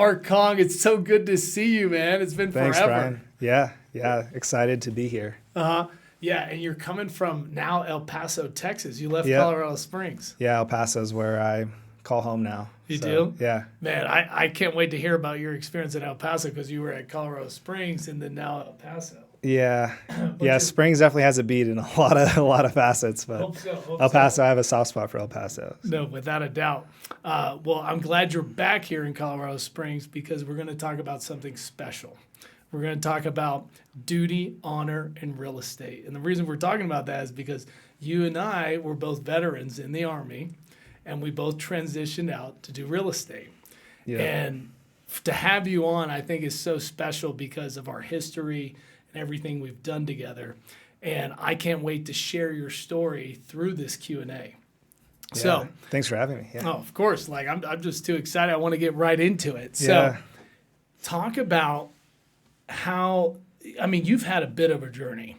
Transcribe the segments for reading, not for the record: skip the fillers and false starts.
Mark Kong, it's so good to see you, man. It's been Thanks, forever. Brian. Yeah. Excited to be here. Yeah, and you're coming from now El Paso, Texas. You left Yep. Colorado Springs. Yeah, El Paso's where I call home now. You do? Yeah. Man, I can't wait to hear about your experience at El Paso because you were at Colorado Springs and then now El Paso. Yeah. Springs definitely has a beat in a lot of facets, but Hope El Paso, so. I have a soft spot for El Paso. No, without a doubt. Well, I'm glad you're back here in Colorado Springs because we're going to talk about something special. We're going to talk about duty, honor, and real estate. And the reason we're talking about that is because you and I were both veterans in the Army, and we both transitioned out to do real estate. Yeah. And to have you on, I think, is so special because of our history and everything we've done together. And I can't wait to share your story through this Q&A. So, thanks for having me. Yeah. oh, of course, like I'm just too excited. I want to get right into it. So, Yeah. talk about how, I mean, you've had a bit of a journey.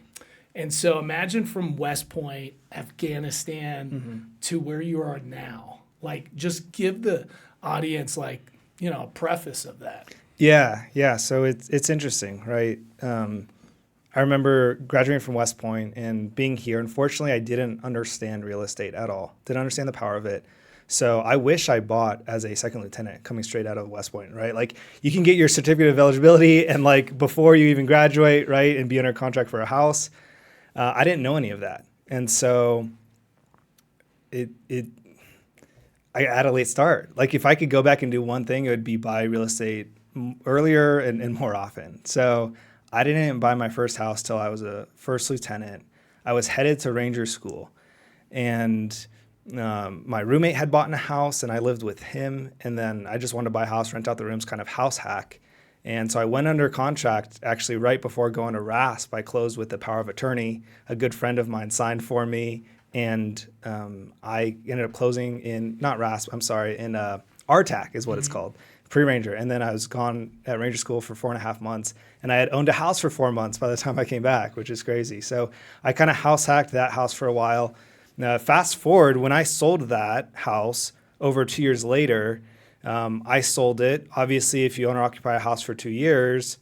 And so imagine from West Point, Afghanistan, to where you are now. Like, just give the audience, like, a preface of that. Yeah. So it's interesting, right? I remember graduating from West Point and being here. Unfortunately, I didn't understand real estate at all. Didn't understand the power of it. So I wish I bought as a second lieutenant coming straight out of West Point, right? Like you can get your certificate of eligibility and like before you even graduate, right? And be under contract for a house. I didn't know any of that. And so I had a late start. Like if I could go back and do one thing, it would be buy real estate earlier and more often. So I didn't even buy my first house till I was a first lieutenant. I was headed to Ranger School, and my roommate had bought a house, and I lived with him. And then I just wanted to buy a house, rent out the rooms, kind of house hack. And so I went under contract actually right before going to RASP. I closed with the power of attorney. A good friend of mine signed for me, and I ended up closing in not RASP. I'm sorry, in RTAC is what it's called. Pre-Ranger. And then I was gone at Ranger School for 4.5 months. And I had owned a house for 4 months by the time I came back, which is crazy. So I kind of house hacked that house for a while. Now, fast forward, when I sold that house over 2 years later, I sold it. Obviously, if you own or occupy a house for 2 years,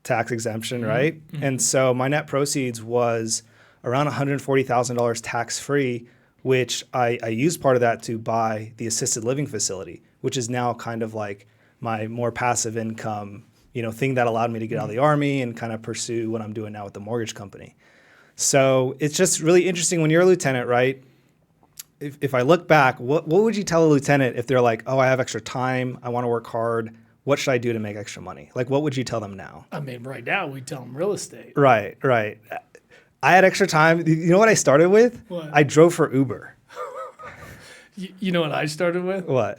tax exemption, right? And so my net proceeds was around $140,000 tax-free, which I used part of that to buy the assisted living facility, which is now kind of like my more passive income, thing that allowed me to get out of the Army and kind of pursue what I'm doing now with the mortgage company. So it's just really interesting when you're a lieutenant, right? If I look back, what would you tell a lieutenant if they're like, oh, I have extra time, I want to work hard, what should I do to make extra money? Like, what would you tell them now? I mean, right now we tell them real estate. Right. I had extra time. You know what I started with? What? I drove for Uber. You know what I started with? What?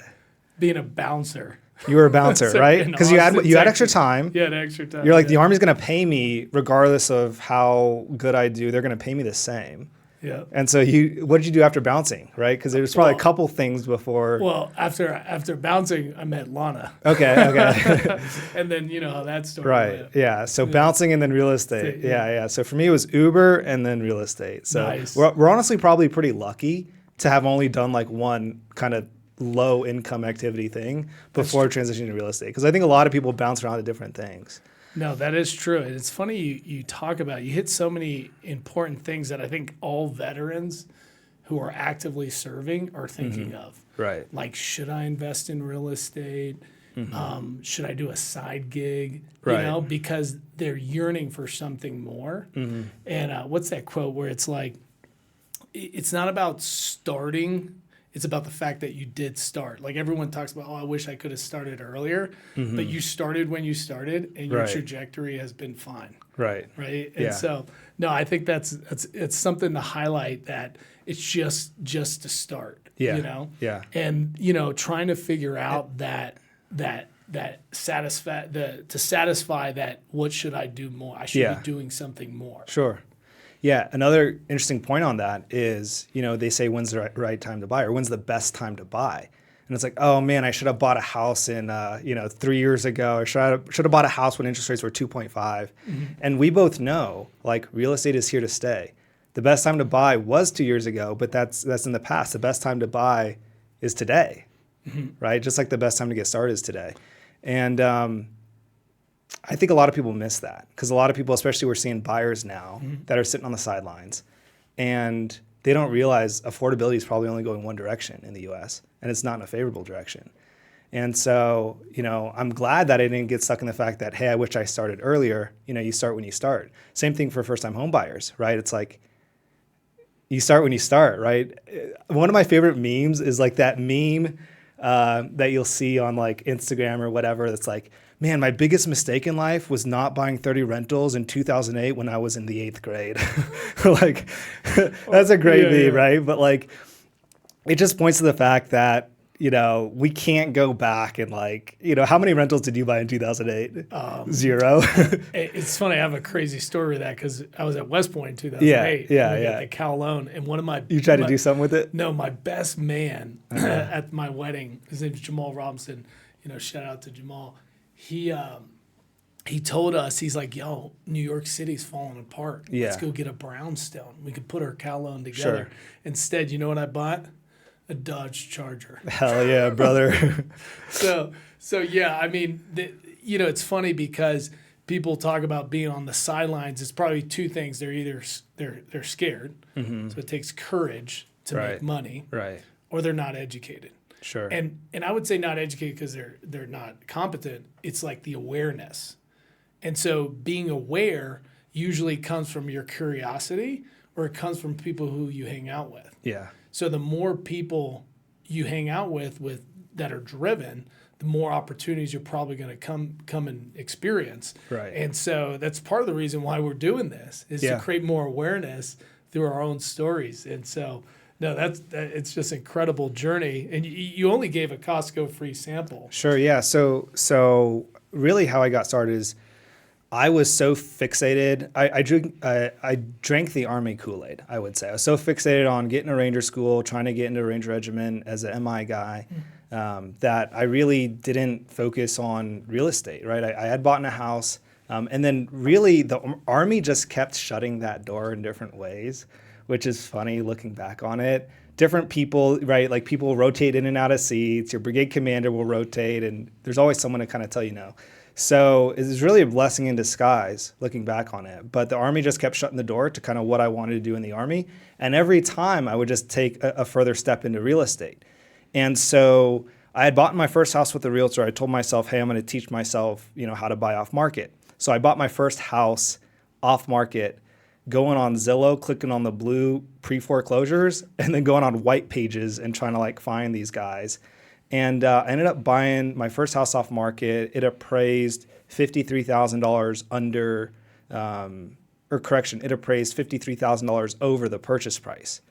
Being a bouncer. You were a bouncer, So right? in Because you had Austin, extra Texas. time. You had extra time. You're like, yeah. the Army's going to pay me regardless of how good I do. They're going to pay me the same. Yeah. And so what did you do after bouncing, right? Because there was probably a couple things before. Well, after bouncing, I met Lana. Okay. And then you know how that story Right. went. Yeah. So bouncing and then real estate. Yeah. So for me, it was Uber and then real estate. So Nice. we're honestly probably pretty lucky to have only done like one kind of low income activity thing before transitioning to real estate. Because I think a lot of people bounce around to different things. No, that is true. And it's funny you talk about, you hit so many important things that I think all veterans who are actively serving are thinking of. Right. Like, should I invest in real estate? Should I do a side gig? Right. Because they're yearning for something more. And what's that quote where it's like, it's not about starting, it's about the fact that you did start. Like everyone talks about, oh, I wish I could have started earlier, but you started when you started, and your Right. trajectory has been fine. Right. Right. Yeah. And so, no, I think it's something to highlight that it's just to start. Yeah. Yeah. And trying to figure out to satisfy that, what should I do more? I should be doing something more. Sure. Yeah. Another interesting point on that is, they say when's the right time to buy or when's the best time to buy. And it's like, oh man, I should have bought a house in, 3 years ago. Or should have bought a house when interest rates were 2.5. And we both know, like, real estate is here to stay. The best time to buy was 2 years ago, but that's in the past. The best time to buy is today, right? Just like the best time to get started is today. And I think a lot of people miss that because a lot of people, especially we're seeing buyers now that are sitting on the sidelines and they don't realize affordability is probably only going one direction in the US and it's not in a favorable direction. And so, I'm glad that I didn't get stuck in the fact that, hey, I wish I started earlier. You start when you start. Same thing for first-time home buyers, right? It's like you start when you start, right? One of my favorite memes is like that meme that you'll see on like Instagram or whatever. That's like, man, my biggest mistake in life was not buying 30 rentals in 2008 when I was in the 8th grade. Like, that's a great meme, right? But like, it just points to the fact that, we can't go back and like, how many rentals did you buy in 2008? 0. It's funny. I have a crazy story with that because I was at West Point in 2008. Yeah. We got the cow loan, and one of my You tried to do something with it? No, my best man at my wedding. His name's Jamal Robinson. Shout out to Jamal. He told us, he's like, yo, New York City's falling apart. Yeah. Let's go get a brownstone. We could put our cow loan together. Sure. Instead, you know what I bought? A Dodge Charger. Hell yeah, brother. So yeah, I mean, it's funny because people talk about being on the sidelines. It's probably two things. They're either they're scared, so it takes courage to make money, right, or they're not educated. Sure. And I would say not educated because they're not competent. It's like the awareness. And so being aware usually comes from your curiosity or it comes from people who you hang out with. Yeah. So the more people you hang out with that are driven, the more opportunities you're probably going to come and experience. Right. And so that's part of the reason why we're doing this is to create more awareness through our own stories. And so no, it's just an incredible journey. And you only gave a Costco free sample. Sure. Yeah. So really how I got started is I was so fixated. I drank the Army Kool-Aid, I would say. I was so fixated on getting a Ranger school, trying to get into a Ranger regiment as an MI guy, that I really didn't focus on real estate, right? I had bought in a house, and then really the Army just kept shutting that door in different ways, which is funny looking back on it. Different people, right? Like people rotate in and out of seats. Your brigade commander will rotate, and there's always someone to kind of tell you no. So it was really a blessing in disguise looking back on it. But the Army just kept shutting the door to kind of what I wanted to do in the Army. And every time I would just take a further step into real estate. And so I had bought my first house with a realtor. I told myself, hey, I'm going to teach myself, how to buy off market. So I bought my first house off market, going on Zillow, clicking on the blue pre-foreclosures, and then going on white pages and trying to like find these guys. And I ended up buying my first house off market. It appraised $53,000 under, it appraised $53,000 over the purchase price.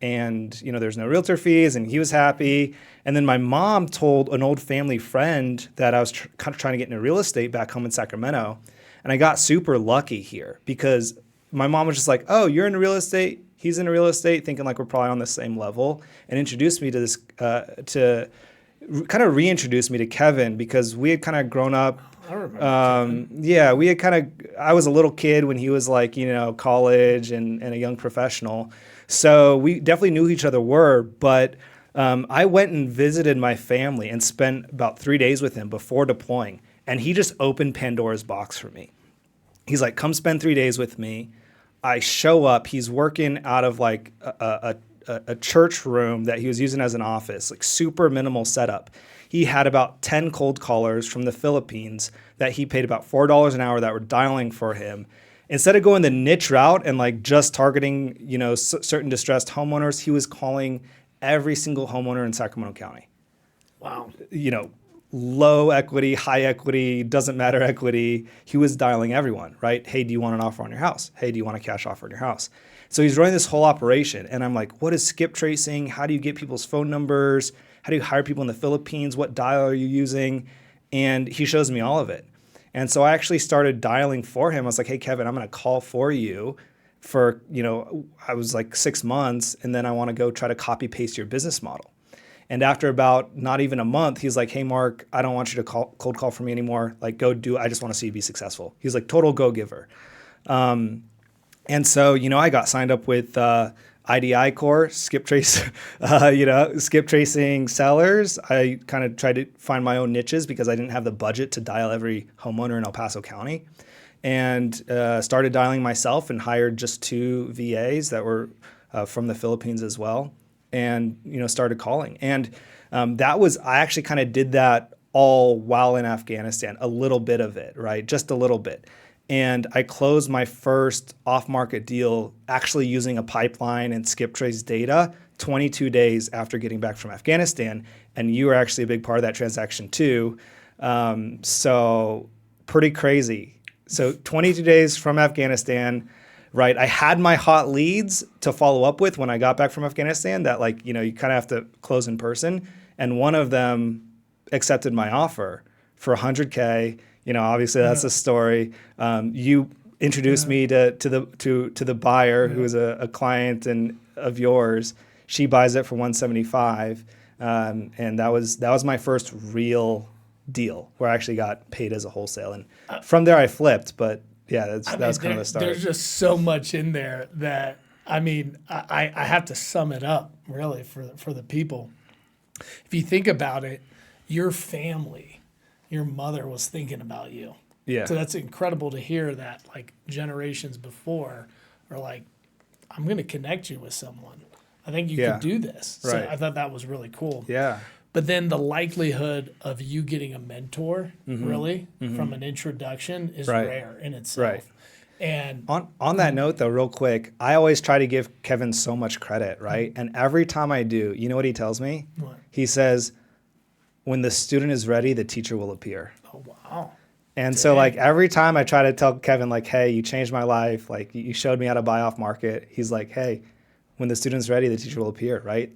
And, there's no realtor fees, and he was happy. And then my mom told an old family friend that I was kind of trying to get into real estate back home in Sacramento. And I got super lucky here because my mom was just like, oh, you're into real estate? He's into real estate, thinking like we're probably on the same level, and introduced me to this, kind of reintroduced me to Kevin because we had kind of grown up. I remember. We had I was a little kid when he was like, college and a young professional. So we definitely knew who each other were, but I went and visited my family and spent about 3 days with him before deploying. And he just opened Pandora's box for me. He's like, come spend 3 days with me. I show up. He's working out of like a church room that he was using as an office, like super minimal setup. He had about 10 cold callers from the Philippines that he paid about $4 an hour that were dialing for him. Instead of going the niche route and like just targeting, certain distressed homeowners, he was calling every single homeowner in Sacramento County. Wow. Low equity, high equity, doesn't matter equity. He was dialing everyone, right? Hey, do you want an offer on your house? Hey, do you want a cash offer on your house? So he's running this whole operation. And I'm like, what is skip tracing? How do you get people's phone numbers? How do you hire people in the Philippines? What dial are you using? And he shows me all of it. And so I actually started dialing for him. I was like, hey, Kevin, I'm going to call for you for, I was like 6 months, and then I want to go try to copy paste your business model. And after about not even a month, he's like, hey, Mark, I don't want you to cold call for me anymore. Like, go do it. I just want to see you be successful. He's like, total go-giver. And so, I got signed up with IDI core, skip trace, skip tracing sellers. I kind of tried to find my own niches because I didn't have the budget to dial every homeowner in El Paso County, and started dialing myself and hired just 2 VAs that were from the Philippines as well, and started calling. And I actually kind of did that all while in Afghanistan, a little bit of it, right? Just a little bit. And I closed my first off-market deal actually using a pipeline and skip trace data 22 days after getting back from Afghanistan. And you were actually a big part of that transaction too. So pretty crazy. So 22 days from Afghanistan, right? I had my hot leads to follow up with when I got back from Afghanistan that you kind of have to close in person. And one of them accepted my offer for $100K. Obviously that's a story. You introduced me to the buyer who is a client of yours. She buys it for $175, and that was my first real deal where I actually got paid as a wholesale. And from there I flipped, but yeah, that was kind of the start. There's just so much in there that I have to sum it up really for the people. If you think about it, your family. Your mother was thinking about you. Yeah. So that's incredible to hear that generations before are like, I'm going to connect you with someone. I think you could do this. So right. I thought that was really cool. Yeah. But then the likelihood of you getting a mentor really from an introduction is rare in itself. Right. And on that note though, real quick, I always try to give Kevin so much credit, right? And every time I do, you know what he tells me? What? He says, when the student is ready, the teacher will appear. Oh, wow. And so every time I try to tell Kevin, hey, you changed my life. You showed me how to buy off market. He's like, hey, when the student's ready, the teacher will appear, right?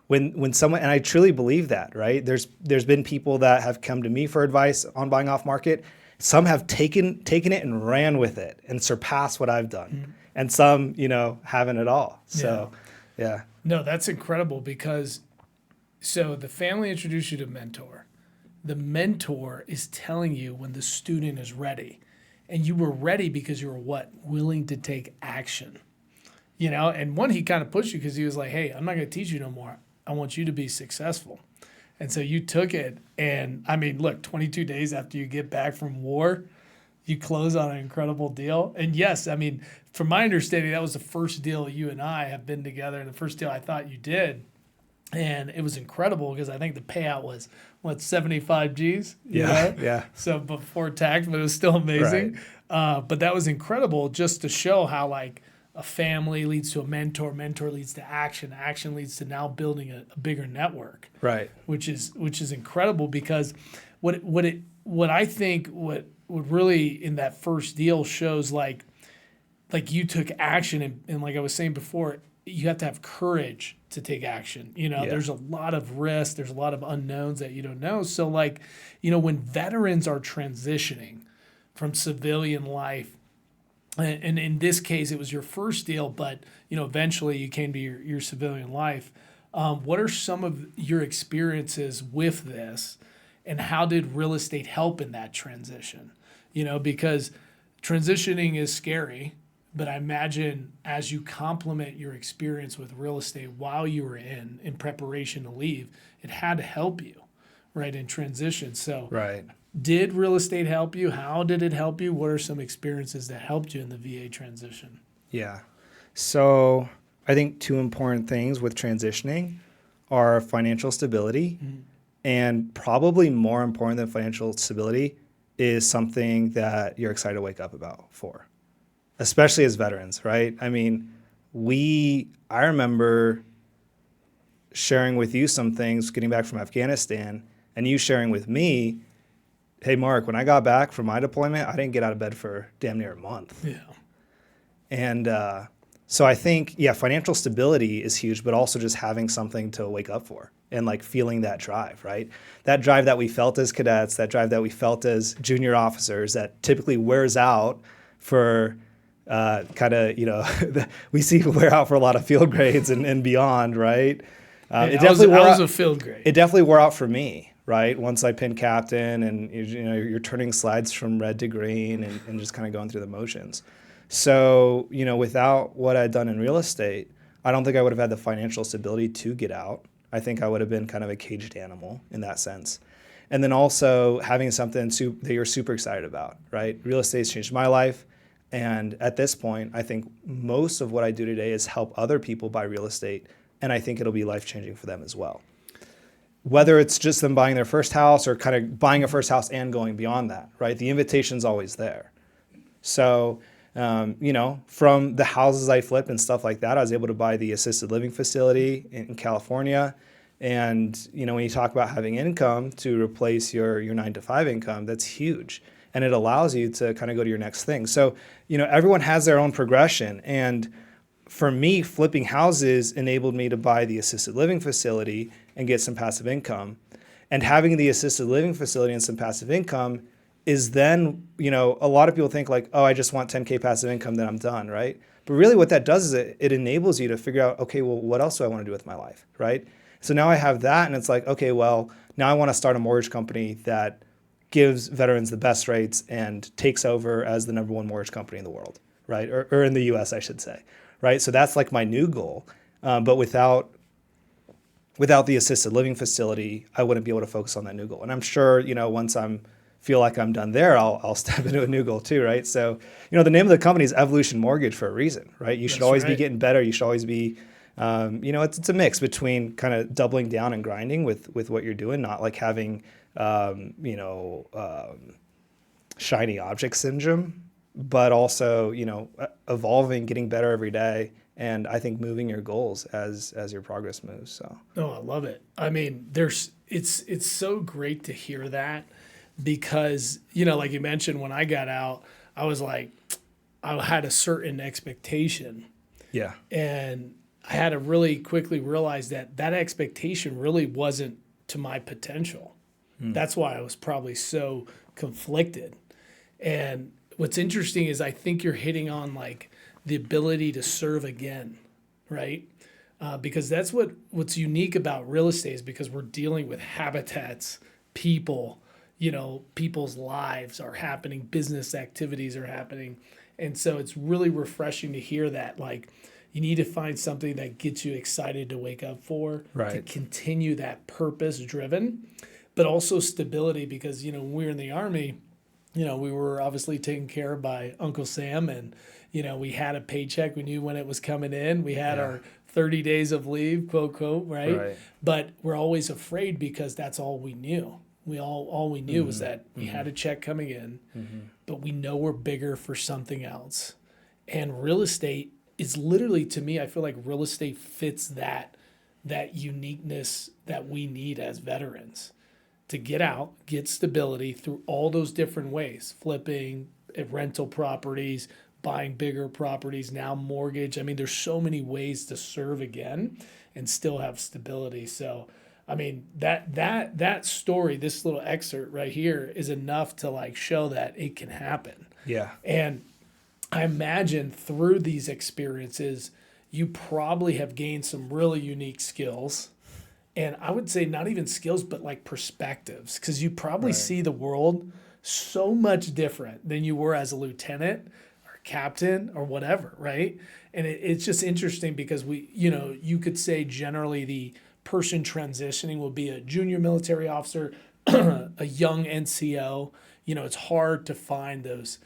When someone, and I truly believe that, right? There's been people that have come to me for advice on buying off market. Some have taken it and ran with it and surpassed what I've done. And some, haven't at all. So, yeah. No, that's incredible because so the family introduced you to mentor. The mentor is telling you when the student is ready. And you were ready because you were what? Willing to take action. And one, he kind of pushed you because he was like, hey, I'm not going to teach you no more. I want you to be successful. And so you took it. And look, 22 days after you get back from war, you close on an incredible deal. And yes, from my understanding, that was the first deal you and I have been together. And the first deal I thought you did. And it was incredible because I think the payout was, 75 G's? Yeah. So before tax, but it was still amazing. Right. But that was incredible just to show how a family leads to a mentor leads to action leads to now building a bigger network. Right. Which is incredible because what I think really in that first deal shows like you took action and like I was saying before, you have to have courage to take action. There's a lot of risk. There's a lot of unknowns that you don't know. So when veterans are transitioning from civilian life, and in this case, it was your first deal, but eventually you came to your civilian life. What are some of your experiences with this, and how did real estate help in that transition? Because transitioning is scary. But I imagine as you complement your experience with real estate while you were in preparation to leave, it had to help you, right, in transition. So right. Did real estate help you? How did it help you? What are some experiences that helped you in the VA transition? Yeah. So I think 2 important things with transitioning are financial stability, and probably more important than financial stability is something that you're excited to wake up for. Especially as veterans, right? I remember sharing with you some things getting back from Afghanistan and you sharing with me, hey, Mark, when I got back from my deployment, I didn't get out of bed for damn near a month. Yeah. And so I think, financial stability is huge, but also just having something to wake up for and feeling that drive, right? That drive that we felt as cadets, that drive that we felt as junior officers that typically wears out for we see wear out for a lot of field grades and beyond, right? I was a field grade. It definitely wore out for me, right? Once I pinned captain and you're turning slides from red to green and just kind of going through the motions. So, without what I'd done in real estate, I don't think I would have had the financial stability to get out. I think I would have been kind of a caged animal in that sense. And then also having something that you're super excited about, right? Real estate's changed my life. And at this point, I think most of what I do today is help other people buy real estate. And I think it'll be life-changing for them as well. Whether it's just them buying their first house or kind of buying a first house and going beyond that, right? The invitation's always there. So, from the houses I flipped and stuff like that, I was able to buy the assisted living facility in California. And, when you talk about having income to replace your 9-to-5 income, that's huge. And it allows you to kind of go to your next thing. So, everyone has their own progression. And for me, flipping houses enabled me to buy the assisted living facility and get some passive income. And having the assisted living facility and some passive income is then, a lot of people think like, oh, I just want 10K passive income, then I'm done, right? But really what that does is it enables you to figure out, okay, well, what else do I want to do with my life, right? So now I have that, and it's like, okay, well, now I want to start a mortgage company that gives veterans the best rates and takes over as the #1 mortgage company in the world, right? Or in the US, I should say, right? So that's like my new goal. But without the assisted living facility, I wouldn't be able to focus on that new goal. And I'm sure, once feel like I'm done there, I'll step into a new goal too, right? So, the name of the company is Evolution Mortgage for a reason, right? You should always be getting better. You should always be, it's a mix between kind of doubling down and grinding with what you're doing, not like having, shiny object syndrome, but also, evolving, getting better every day. And I think moving your goals as your progress moves. So. Oh, I love it. I mean, it's so great to hear that. Because, like you mentioned, when I got out, I was like, I had a certain expectation. Yeah. And I had to really quickly realize that expectation really wasn't to my potential. That's why I was probably so conflicted. And what's interesting is I think you're hitting on like the ability to serve again, right? Because that's what's unique about real estate is because we're dealing with habitats, people, people's lives are happening, business activities are happening. And so it's really refreshing to hear that, like, you need to find something that gets you excited to wake up for, to continue that purpose driven, but also stability because, when we were in the Army, we were obviously taken care of by Uncle Sam and, we had a paycheck. We knew when it was coming in. We had our 30 days of leave, quote, quote, right? But we're always afraid because that's all we knew. All we knew was that we had a check coming in, but we know we're bigger for something else. And real estate is literally, to me, I feel like real estate fits that uniqueness that we need as veterans to get out, get stability through all those different ways, flipping, rental properties, buying bigger properties, now mortgage. I mean, there's so many ways to serve again and still have stability. So I mean, that story, this little excerpt right here is enough to like show that it can happen. Yeah. And I imagine through these experiences, you probably have gained some really unique skills. And I would say not even skills, but like perspectives, because you probably see the world so much different than you were as a lieutenant or captain or whatever, right? And it's just interesting because you could say generally the person transitioning will be a junior military officer, a young NCO. It's hard to find those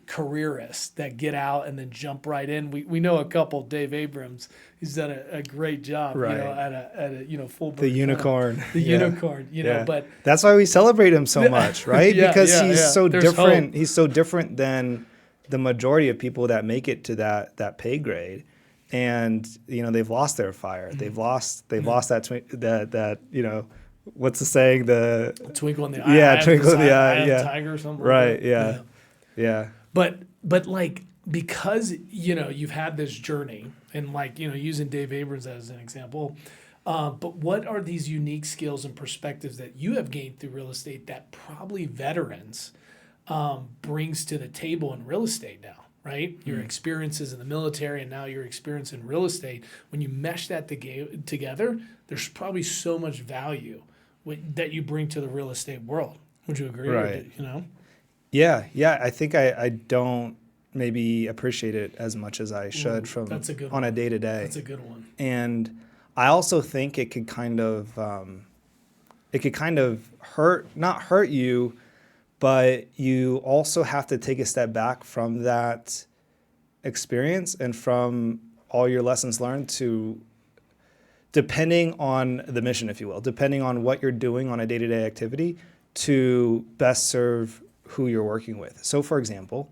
careerists that get out and then jump right in. We know a couple, Dave Abrams, he's done a great job, at a full the unicorn, unicorn, but that's why we celebrate him so much, right? Because he's so There's different. hope. He's so different than the majority of people that make it to that pay grade. And they've lost their fire. They've lost that what's the saying? The twinkle in the eye. Twinkle in the eye. Yeah, tiger or something. Right. Like Yeah. But like because you've had this journey and like using Dave Abrams as an example, but what are these unique skills and perspectives that you have gained through real estate that probably veterans brings to the table in real estate now? Right? Your experiences in the military and now your experience in real estate, when you mesh that together, there's probably so much value that you bring to the real estate world. Would you agree? Right. Or, Yeah. I think I don't maybe appreciate it as much as I should from that's a good on one. a day to day. That's a good one. And I also think it could kind of not hurt you, but you also have to take a step back from that experience and from all your lessons learned to, depending on the mission, if you will, depending on what you're doing on a day-to-day activity, to best serve who you're working with. So for example,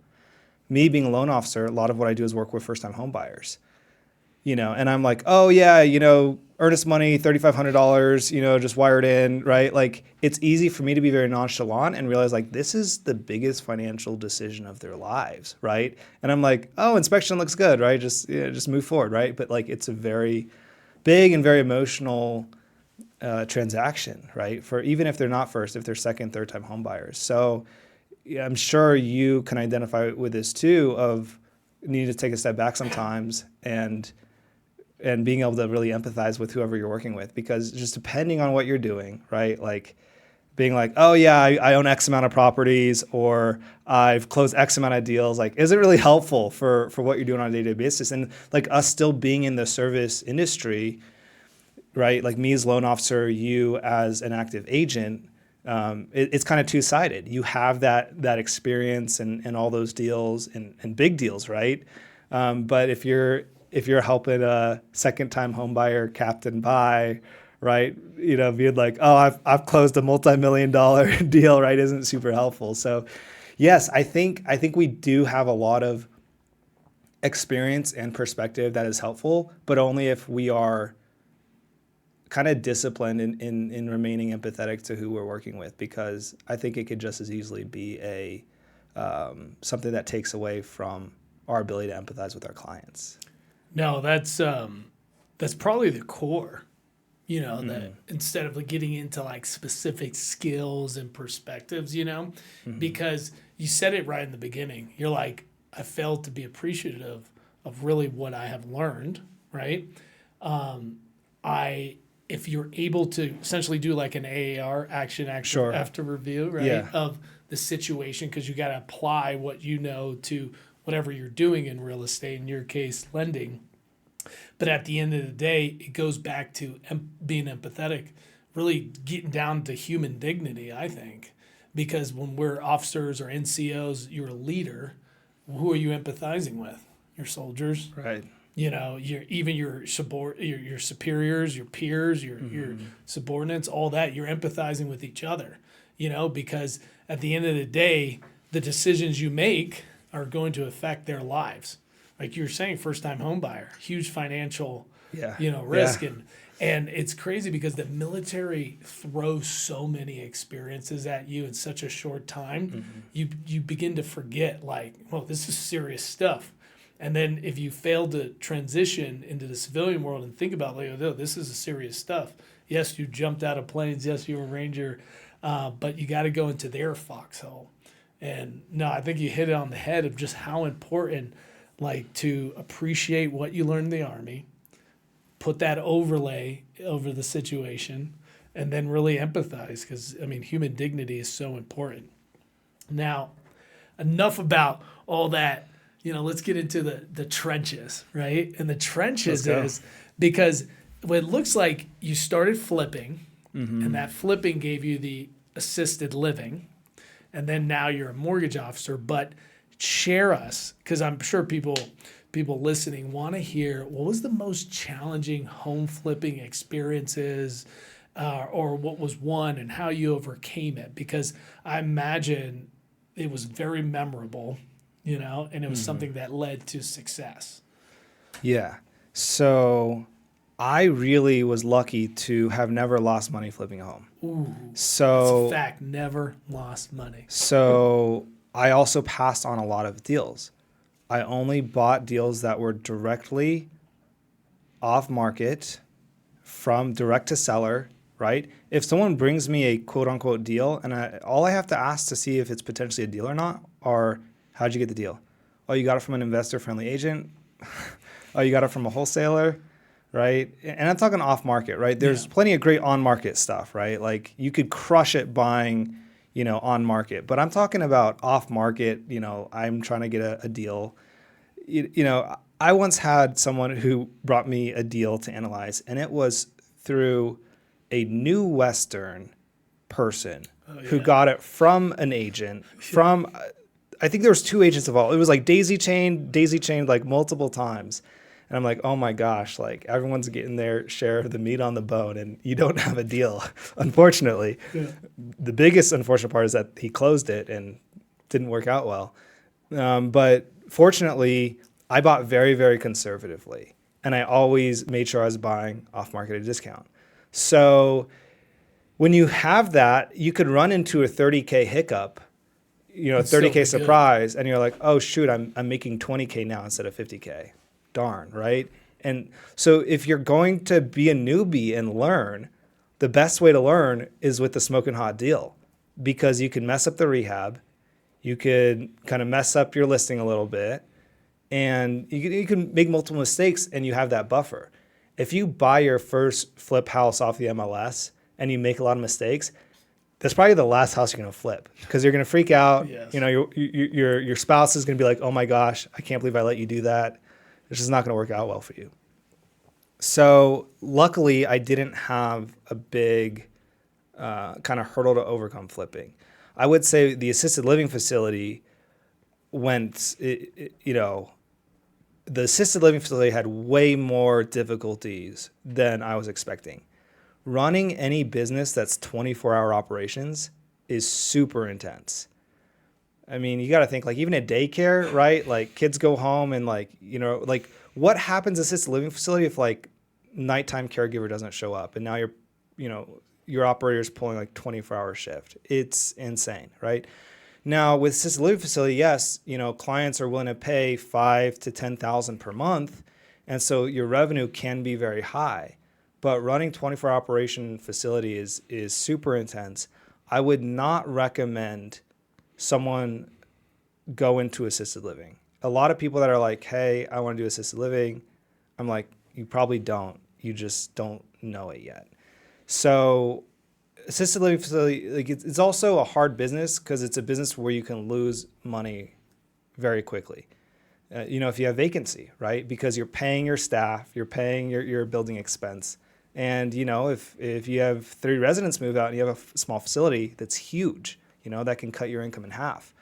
me being a loan officer, a lot of what I do is work with first-time home buyers. And I'm like, oh yeah, earnest money, $3,500, just wired in, right? Like, it's easy for me to be very nonchalant and realize like, this is the biggest financial decision of their lives, right? And I'm like, oh, inspection looks good, right? Just move forward, right? But like, it's a very big and very emotional transaction, right? For even if they're not first, if they're second, third time home buyers. So yeah, I'm sure you can identify with this too, of needing to take a step back sometimes and being able to really empathize with whoever you're working with, because just depending on what you're doing, right? Like being like, oh yeah, I own X amount of properties, or I've closed X amount of deals. Like, is it really helpful for what you're doing on a day-to-day basis? And like us still being in the service industry, right? Like me as loan officer, you as an active agent, it's kind of two-sided. You have that experience and all those deals and big deals, right? But if you're helping a second-time home buyer captain buy, right, being like, oh, I've closed a multi-million-dollar deal, right, isn't super helpful. So, yes, I think we do have a lot of experience and perspective that is helpful, but only if we are kind of disciplined in remaining empathetic to who we're working with, because I think it could just as easily be a something that takes away from our ability to empathize with our clients. No, that's probably the core, that instead of like getting into like specific skills and perspectives, because you said it right in the beginning. You're like, I failed to be appreciative of really what I have learned, right? If you're able to essentially do like an AAR, action Sure. after review, right, Yeah. of the situation, because you got to apply what you know to whatever you're doing in real estate, in your case, lending. But at the end of the day, it goes back to being empathetic, really getting down to human dignity, I think. Because when we're officers or NCOs, you're a leader. Who are you empathizing with? Your soldiers, Right. your superiors, your peers, your subordinates, all that. You're empathizing with each other, because at the end of the day, the decisions you make are going to affect their lives. Like you were saying, first time home buyer, huge financial, risk. Yeah. And it's crazy because the military throws so many experiences at you in such a short time. You begin to forget, like, well, this is serious stuff. And then if you fail to transition into the civilian world and think about, like, oh, this is serious stuff. Yes, you jumped out of planes. Yes, you're a Ranger. But you got to go into their foxhole. And no, I think you hit it on the head of just how important, like, to appreciate what you learned in the Army, put that overlay over the situation, and then really empathize, because, human dignity is so important. Now, enough about all that. Let's get into the trenches, right? And the trenches is because it looks like you started flipping, and that flipping gave you the assisted living, and then now you're a mortgage officer. But share us, because I'm sure people listening want to hear, what was the most challenging home flipping experiences, or what was one and how you overcame it? Because I imagine it was very memorable, and it was something that led to success. Yeah. So I really was lucky to have never lost money flipping a home. Ooh, So that's a fact. Never lost money. So I also passed on a lot of deals. I only bought deals that were directly off market, from direct to seller, right? If someone brings me a quote unquote deal, and all I have to ask to see if it's potentially a deal or not are, how'd you get the deal? Oh, you got it from an investor friendly agent. Oh, you got it from a wholesaler, right? And I'm talking off market, right? There's plenty of great on market stuff, right? Like you could crush it buying, on market. But I'm talking about off market, I'm trying to get a deal. I once had someone who brought me a deal to analyze, and it was through a New Western person who got it from an agent from, I think there was 2 agents involved. It was like daisy chained like multiple times. And I'm like, oh my gosh, like everyone's getting their share of the meat on the bone and you don't have a deal, unfortunately. Yeah. The biggest unfortunate part is that he closed it and didn't work out well. But fortunately, I bought very, very conservatively. And I always made sure I was buying off market at a discount. So when you have that, you could run into a 30K hiccup, It's 30K so good. surprise, and you're like, oh shoot, I'm making 20K now instead of 50K. Darn, right? And so if you're going to be a newbie and learn, the best way to learn is with the smoking hot deal, because you can mess up the rehab, you could kind of mess up your listing a little bit, and you can make multiple mistakes and you have that buffer. If you buy your first flip house off the MLS and you make a lot of mistakes, that's probably the last house you're going to flip, because you're going to freak out. Yes. Your spouse is going to be like, oh my gosh, I can't believe I let you do that. It's just not going to work out well for you. So luckily, I didn't have a big kind of hurdle to overcome flipping. I would say the assisted living facility the assisted living facility had way more difficulties than I was expecting. Running any business that's 24-hour operations is super intense. I mean, you got to think, like, even a daycare, right? Like, kids go home and what happens in assisted living facility if like nighttime caregiver doesn't show up and now your operator's pulling like 24-hour shift? It's insane, right? Now with assisted living facility, yes, clients are willing to pay $5,000 to $10,000 per month, and so your revenue can be very high. But running 24-hour operation facility is super intense. I would not recommend someone go into assisted living. A lot of people that are like, hey, I want to do assisted living, I'm like, you probably don't. You just don't know it yet. So assisted living facility, like, it's also a hard business because it's a business where you can lose money very quickly. If you have vacancy, right? Because you're paying your staff, you're paying your building expense. And, if you have 3 residents move out and you have a small facility that's huge, that can cut your income in half.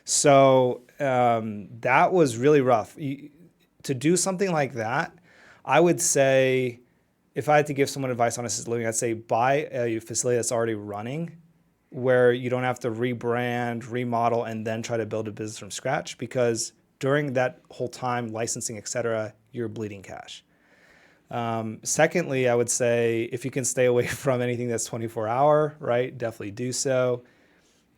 So that was really rough. To do something like that, I would say, if I had to give someone advice on assisted living, I'd say buy a facility that's already running, where you don't have to rebrand, remodel, and then try to build a business from scratch, because during that whole time, licensing, et cetera, you're bleeding cash. Secondly, I would say if you can stay away from anything that's 24-hour, right, definitely do so.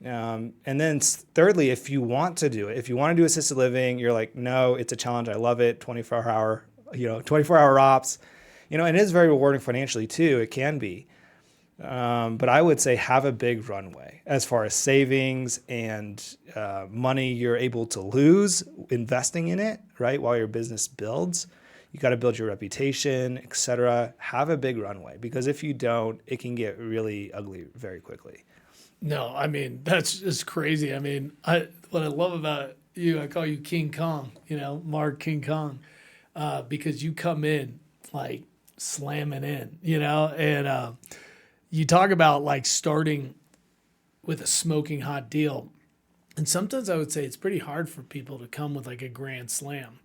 And then thirdly, if you want to do it, if you want to do assisted living, you're like, no, it's a challenge. I love it. 24-hour ops, and it is very rewarding financially too. It can be. But I would say have a big runway as far as savings and money you're able to lose investing in it, right, while your business builds. You got to build your reputation, et cetera. Have a big runway, because if you don't, it can get really ugly very quickly. No, I mean, that's just crazy. I mean, what I love about you, I call you King Kong, Mark King Kong, because you come in like slamming in, and you talk about like starting with a smoking hot deal. And sometimes I would say it's pretty hard for people to come with like a grand slam.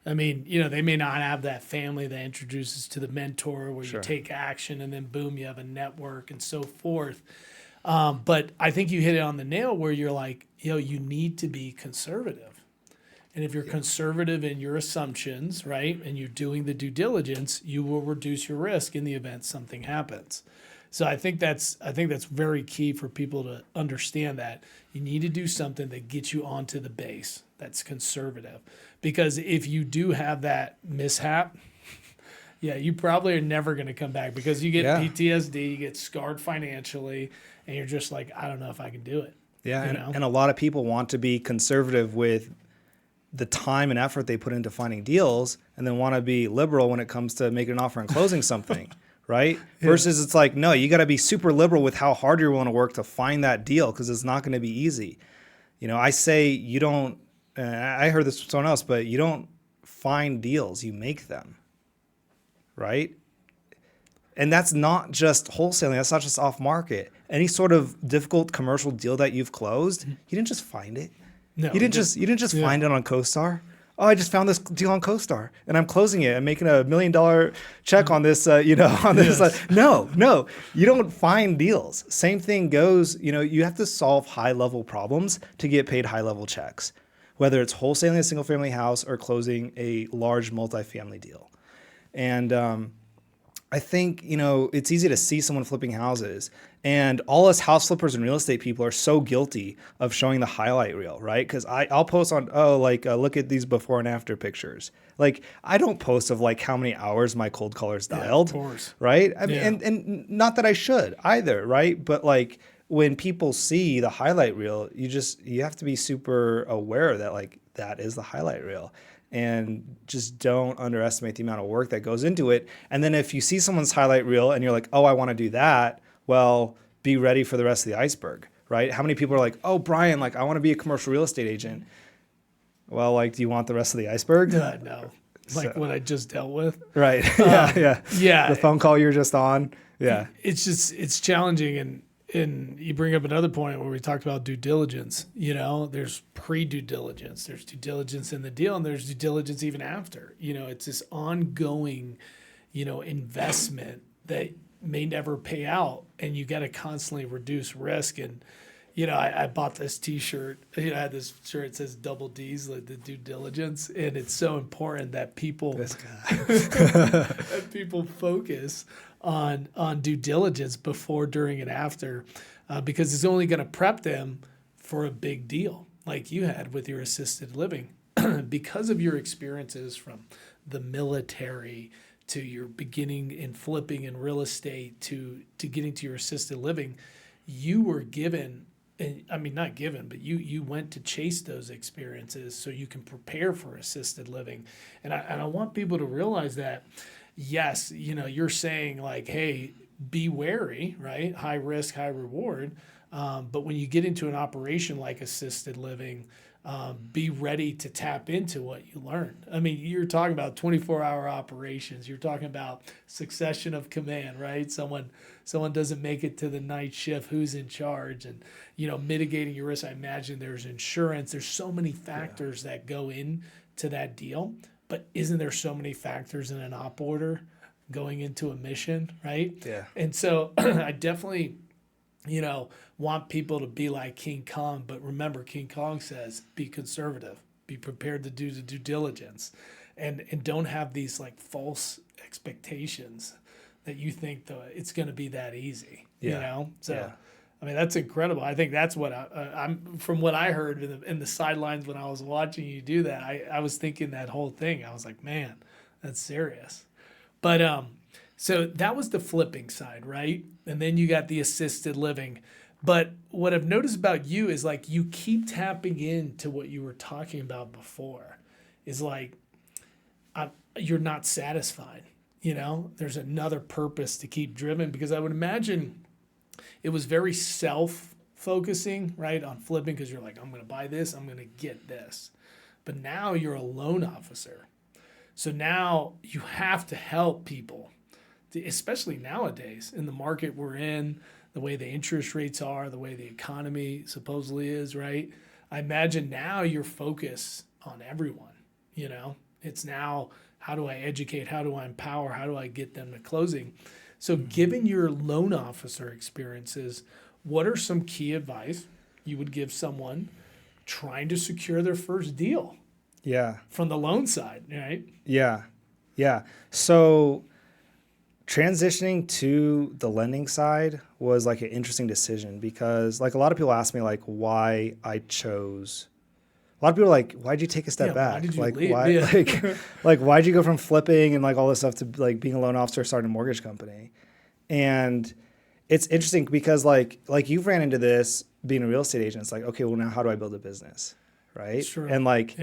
I mean, they may not have that family that introduces to the mentor where Sure. you take action and then boom, you have a network and so forth. But I think you hit it on the nail where you're like, you need to be conservative. And if you're conservative in your assumptions, right, and you're doing the due diligence, you will reduce your risk in the event something happens. So I think that's very key for people to understand that you need to do something that gets you onto the base that's conservative. Because if you do have that mishap, you probably are never going to come back, because you get PTSD, you get scarred financially, and you're just like, I don't know if I can do it. Yeah, and a lot of people want to be conservative with the time and effort they put into finding deals, and then want to be liberal when it comes to making an offer and closing something, right? Versus it's like, no, you got to be super liberal with how hard you're willing to work to find that deal because it's not going to be easy. You know, I say you don't, I heard this from someone else, but you don't find deals, you make them, right? And that's not just wholesaling. That's not just off market. Any sort of difficult commercial deal that you've closed, you didn't just find it. No, you didn't just find it on CoStar. Oh, I just found this deal on CoStar and I'm closing it. I'm making $1 million check on this, on this. Yes. No, you don't find deals. Same thing goes, you have to solve high level problems to get paid high level checks, whether it's wholesaling a single family house or closing a large multifamily deal. And, I think, it's easy to see someone flipping houses, and all us house flippers and real estate people are so guilty of showing the highlight reel, right? Because I'll post on, look at these before and after pictures. Like, I don't post of like how many hours my cold callers dialed, of course. right? I mean, and not that I should either, right? But like when people see the highlight reel, you have to be super aware that like that is the highlight reel. And just don't underestimate the amount of work that goes into it. And then if you see someone's highlight reel and you're like, oh, I want to do that, well, be ready for the rest of the iceberg, right? How many people are like, oh, Brian, like I want to be a commercial real estate agent. Well, like, do you want the rest of the iceberg? No. Like what I just dealt with. Right. Yeah. Yeah. The phone call you're just on. Yeah. It's challenging. And you bring up another point where we talked about due diligence. There's pre-due diligence, there's due diligence in the deal, and there's due diligence even after. It's this ongoing, investment that may never pay out, and you got to constantly reduce risk. And I bought this T-shirt. I had this shirt that says double D's, like the due diligence, and it's so important that people that people focus on due diligence before, during, and after, because it's only going to prep them for a big deal like you had with your assisted living. Because of your experiences from the military to your beginning in flipping in real estate to getting to your assisted living, you were given, I mean, not given, but you went to chase those experiences so you can prepare for assisted living. And I want people to realize that, yes, you're saying like, hey, be wary, right? High risk, high reward. But when you get into an operation like assisted living, be ready to tap into what you learned. I mean, you're talking about 24-hour operations. You're talking about succession of command, right? Someone doesn't make it to the night shift, who's in charge, and mitigating your risk. I imagine there's insurance. There's so many factors that go into that deal. But isn't there so many factors in an op order going into a mission, right? Yeah. And so I definitely, want people to be like King Kong. But remember, King Kong says, be conservative, be prepared to do the due diligence, and don't have these like false expectations that you think it's going to be that easy, So, Yeah. I mean, that's incredible. I think that's what I'm from what I heard in the sidelines when I was watching you do that. I was thinking that whole thing. I was like, man, that's serious. But so that was the flipping side, right? And then you got the assisted living. But what I've noticed about you is like you keep tapping into what you were talking about before. Is like you're not satisfied. There's another purpose to keep driven, because I would imagine it was very self-focusing, right, on flipping, because you're like, I'm going to buy this, I'm going to get this. But now you're a loan officer. So now you have to help people, especially nowadays in the market we're in, the way the interest rates are, the way the economy supposedly is, right? I imagine now you're focused on everyone, It's now, how do I educate? How do I empower? How do I get them to closing? So given your loan officer experiences, what are some key advice you would give someone trying to secure their first deal? Yeah. From the loan side, right? Yeah. So transitioning to the lending side was like an interesting decision, because like a lot of people ask me like why I chose. A lot of people are like, why'd you take a step back? Why did you like leave? why like why'd you go from flipping and like all this stuff to like being a loan officer, starting a mortgage company? And it's interesting because like you've ran into this being a real estate agent. It's like, okay, well now how do I build a business? Right. Sure. And like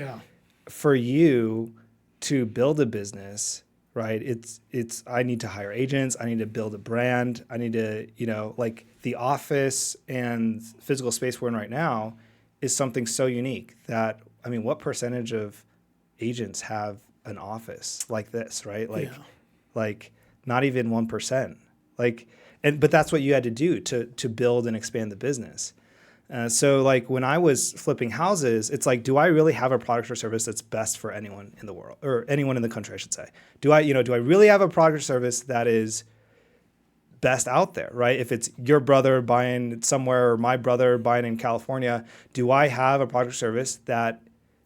for you to build a business, right? I need to hire agents. I need to build a brand. I need to, like the office and physical space we're in right now is something so unique that, I mean, what percentage of agents have an office like this, right? Like not even 1%. But that's what you had to do to build and expand the business. So like when I was flipping houses, it's like, do I really have a product or service that's best for anyone in the world, or anyone in the country, I should say? Do I really have a product or service that is best out there, right? If it's your brother buying somewhere or my brother buying in California, do I have a product or service that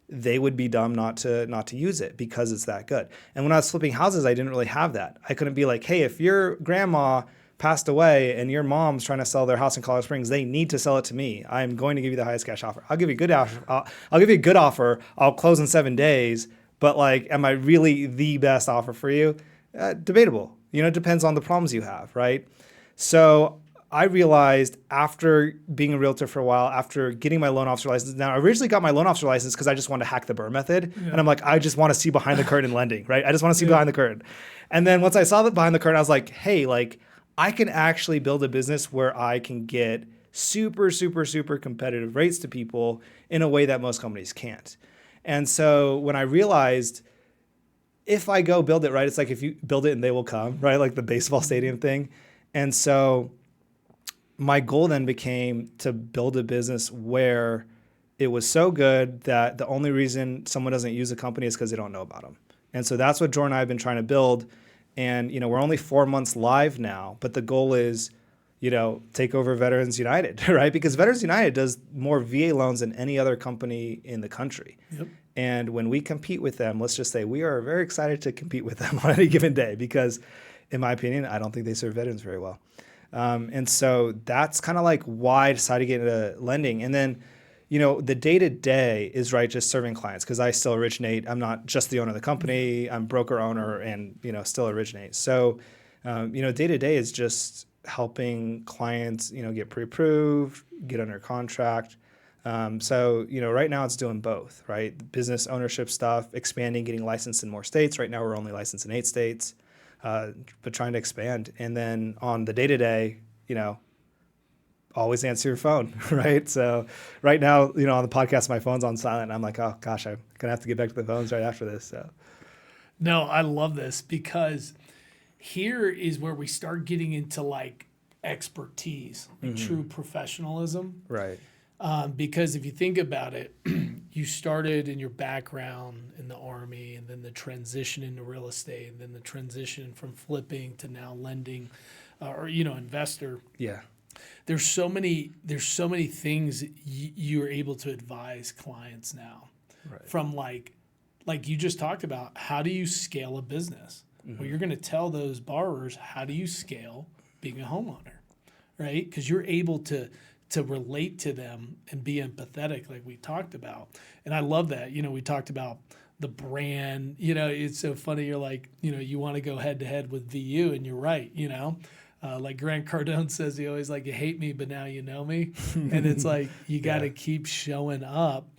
they would be dumb not to use it because it's that good? And when I was flipping houses, I didn't really have that. I couldn't be like, hey, if your grandma passed away and your mom's trying to sell their house in Colorado Springs, they need to sell it to me. I'm going to give you the highest cash offer. I'll give you a good offer. I'll give you a good offer. I'll close in 7 days. But like, am I really the best offer for you? Debatable. It depends on the problems you have, right? So I realized after being a realtor for a while, after getting my loan officer license, now I originally got my loan officer license because I just wanted to hack the Burr method. Yeah. And I'm like, I just want to see behind the curtain in lending, right? I just want to see behind the curtain. And then once I saw that behind the curtain, I was like, hey, like I can actually build a business where I can get super, super, super competitive rates to people in a way that most companies can't. And so when I realized if I go build it right, it's like if you build it and they will come, right? Like the baseball stadium thing. And so my goal then became to build a business where it was so good that the only reason someone doesn't use a company is because they don't know about them. And so that's what Jordan and I have been trying to build. And, we're only 4 months live now, but the goal is, take over Veterans United, right? Because Veterans United does more VA loans than any other company in the country. Yep. And when we compete with them, let's just say we are very excited to compete with them on any given day because, in my opinion, I don't think they serve veterans very well. And so that's kind of like why I decided to get into lending. And then, the day-to-day is right, just serving clients because I still originate. I'm not just the owner of the company. I'm broker owner and, still originate. So, day-to-day is just helping clients, get pre-approved, get under contract. So, right now it's doing both, right? Business ownership stuff, expanding, getting licensed in more states. Right now we're only licensed in 8 states, but trying to expand. And then on the day-to-day, always answer your phone, right? So right now, on the podcast, my phone's on silent. And I'm like, oh gosh, I'm going to have to get back to the phones right after this. So. No, I love this because here is where we start getting into like expertise, like true professionalism. Right. Because if you think about it, you started in your background in the Army and then the transition into real estate and then the transition from flipping to now lending or, investor. Yeah. There's so many things you're able to advise clients now, right. From like you just talked about, how do you scale a business? Mm-hmm. Well, you're going to tell those borrowers, how do you scale being a homeowner, right? Because you're able to relate to them and be empathetic like we talked about. And I love that. We talked about the brand, it's so funny. You're like, you want to go head to head with VU and you're right, like Grant Cardone says, he always like, you hate me, but now you know me. And it's like, you got to keep showing up.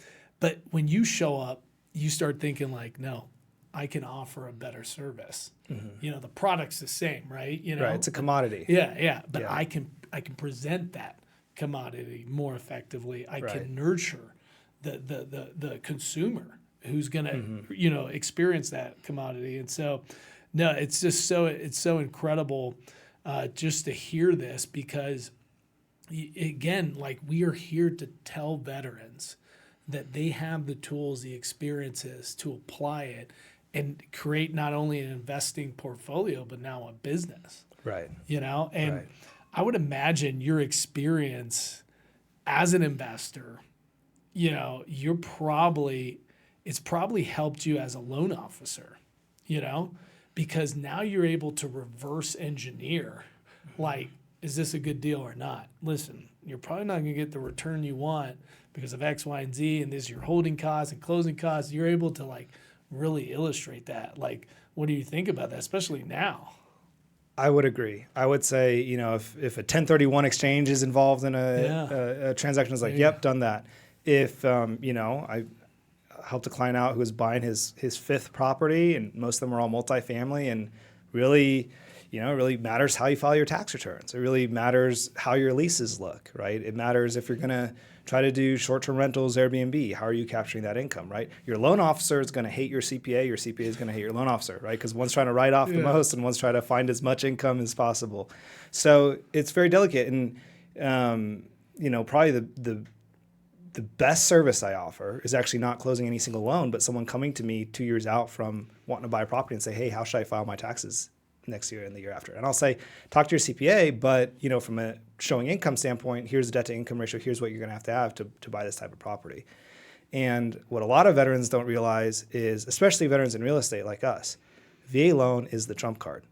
But when you show up, you start thinking like, no, I can offer a better service. Mm-hmm. The product's the same, right? Right. It's a commodity. Yeah. But I can present that commodity more effectively. I can nurture the consumer who's going to, experience that commodity. And so, no, it's just so incredible just to hear this because, again, like we are here to tell veterans that they have the tools, the experiences to apply it and create not only an investing portfolio, but now a business. Right. And right. I would imagine your experience as an investor, it's probably helped you as a loan officer, because now you're able to reverse engineer, like, is this a good deal or not? Listen, you're probably not going to get the return you want because of X, Y, and Z, and this is your holding costs and closing costs. You're able to like really illustrate that. Like, what do you think about that, especially now? I would agree. I would say, if a 1031 exchange is involved in a transaction, it's like, yep, done that. If, helped a client out who was buying his fifth property, and most of them were all multifamily, and really, it really matters how you file your tax returns. It really matters how your leases look, right? It matters if you're going to try to do short-term rentals, Airbnb, how are you capturing that income, right? Your loan officer is going to hate your CPA is going to hate your loan officer, right? Because one's trying to write off the most and one's trying to find as much income as possible. So it's very delicate. And, probably the best service I offer is actually not closing any single loan, but someone coming to me 2 years out from wanting to buy a property and say, hey, how should I file my taxes next year and the year after? And I'll say, talk to your CPA, but from a showing income standpoint, here's the debt to income ratio, here's what you're going to have to buy this type of property. And what a lot of veterans don't realize is, especially veterans in real estate like us, VA loan is the trump card.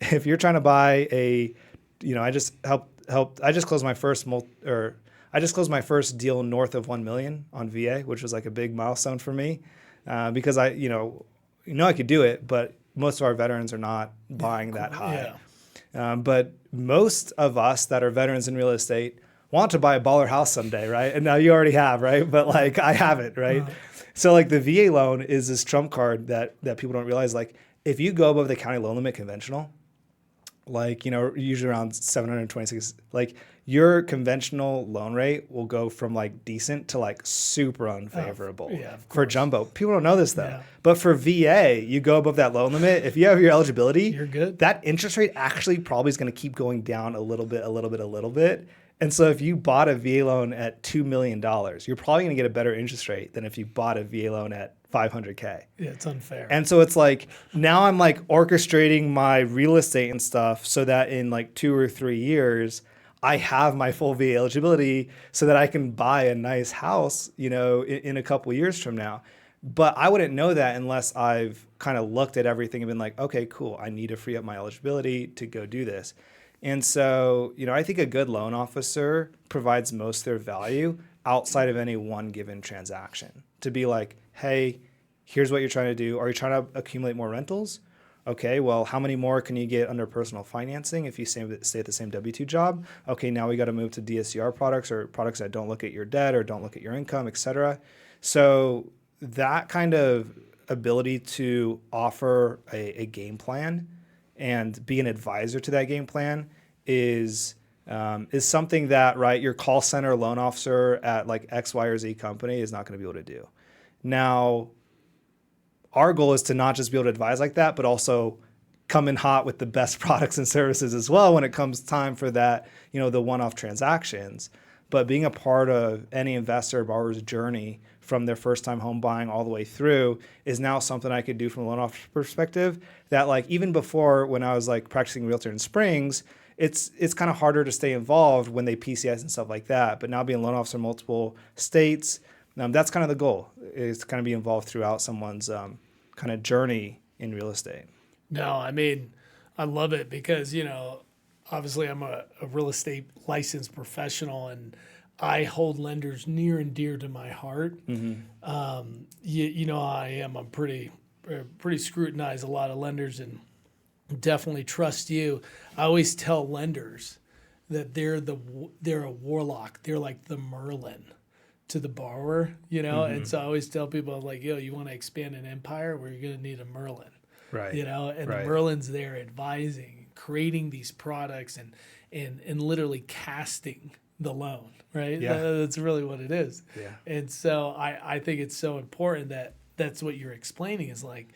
If you're trying to buy I just closed my first deal north of 1 million on VA, which was like a big milestone for me, because I could do it, but most of our veterans are not buying that high. Yeah. But most of us that are veterans in real estate want to buy a baller house someday, right? And now you already have, right? But like I haven't, right? So like the VA loan is this trump card that people don't realize. Like if you go above the county loan limit conventional, like, usually around 726, like your conventional loan rate will go from like decent to like super unfavorable for jumbo. People don't know this though. Yeah. But for VA, you go above that loan limit. If you have your eligibility, you're good. That interest rate actually probably is going to keep going down a little bit. And so if you bought a VA loan at $2 million, you're probably going to get a better interest rate than if you bought a VA loan at $500K. Yeah, it's unfair. And so it's like, now I'm like orchestrating my real estate and stuff so that in like 2 or 3 years, I have my full VA eligibility so that I can buy a nice house, in a couple of years from now. But I wouldn't know that unless I've kind of looked at everything and been like, okay, cool, I need to free up my eligibility to go do this. And so, I think a good loan officer provides most of their value outside of any one given transaction to be like, hey, here's what you're trying to do. Are you trying to accumulate more rentals? Okay, well, how many more can you get under personal financing if you stay at the same W-2 job? Okay, now we got to move to DSCR products or products that don't look at your debt or don't look at your income, et cetera. So that kind of ability to offer a game plan and be an advisor to that game plan is something that, right, your call center loan officer at like X, Y, or Z company is not going to be able to do. Now, our goal is to not just be able to advise like that, but also come in hot with the best products and services as well when it comes time for that, the one-off transactions. But being a part of any investor or borrower's journey from their first time home buying all the way through is now something I could do from a loan officer perspective that like even before when I was like practicing realtor in Springs, it's kind of harder to stay involved when they PCS and stuff like that. But now being a loan officer in multiple states, that's kind of the goal, is to kind of be involved throughout someone's kind of journey in real estate. No, I mean, I love it because, obviously I'm a real estate licensed professional and I hold lenders near and dear to my heart. Mm-hmm. You know how I am. I'm pretty scrutinized a lot of lenders and definitely trust you. I always tell lenders that they're a warlock. They're like the Merlin to the borrower, Mm-hmm. And so I always tell people like, you want to expand an empire, well, you're going to need a Merlin, right? And right. The Merlin's there advising, creating these products and literally casting the loan, right? Yeah. That's really what it is. Yeah. And so I think it's so important that's what you're explaining is like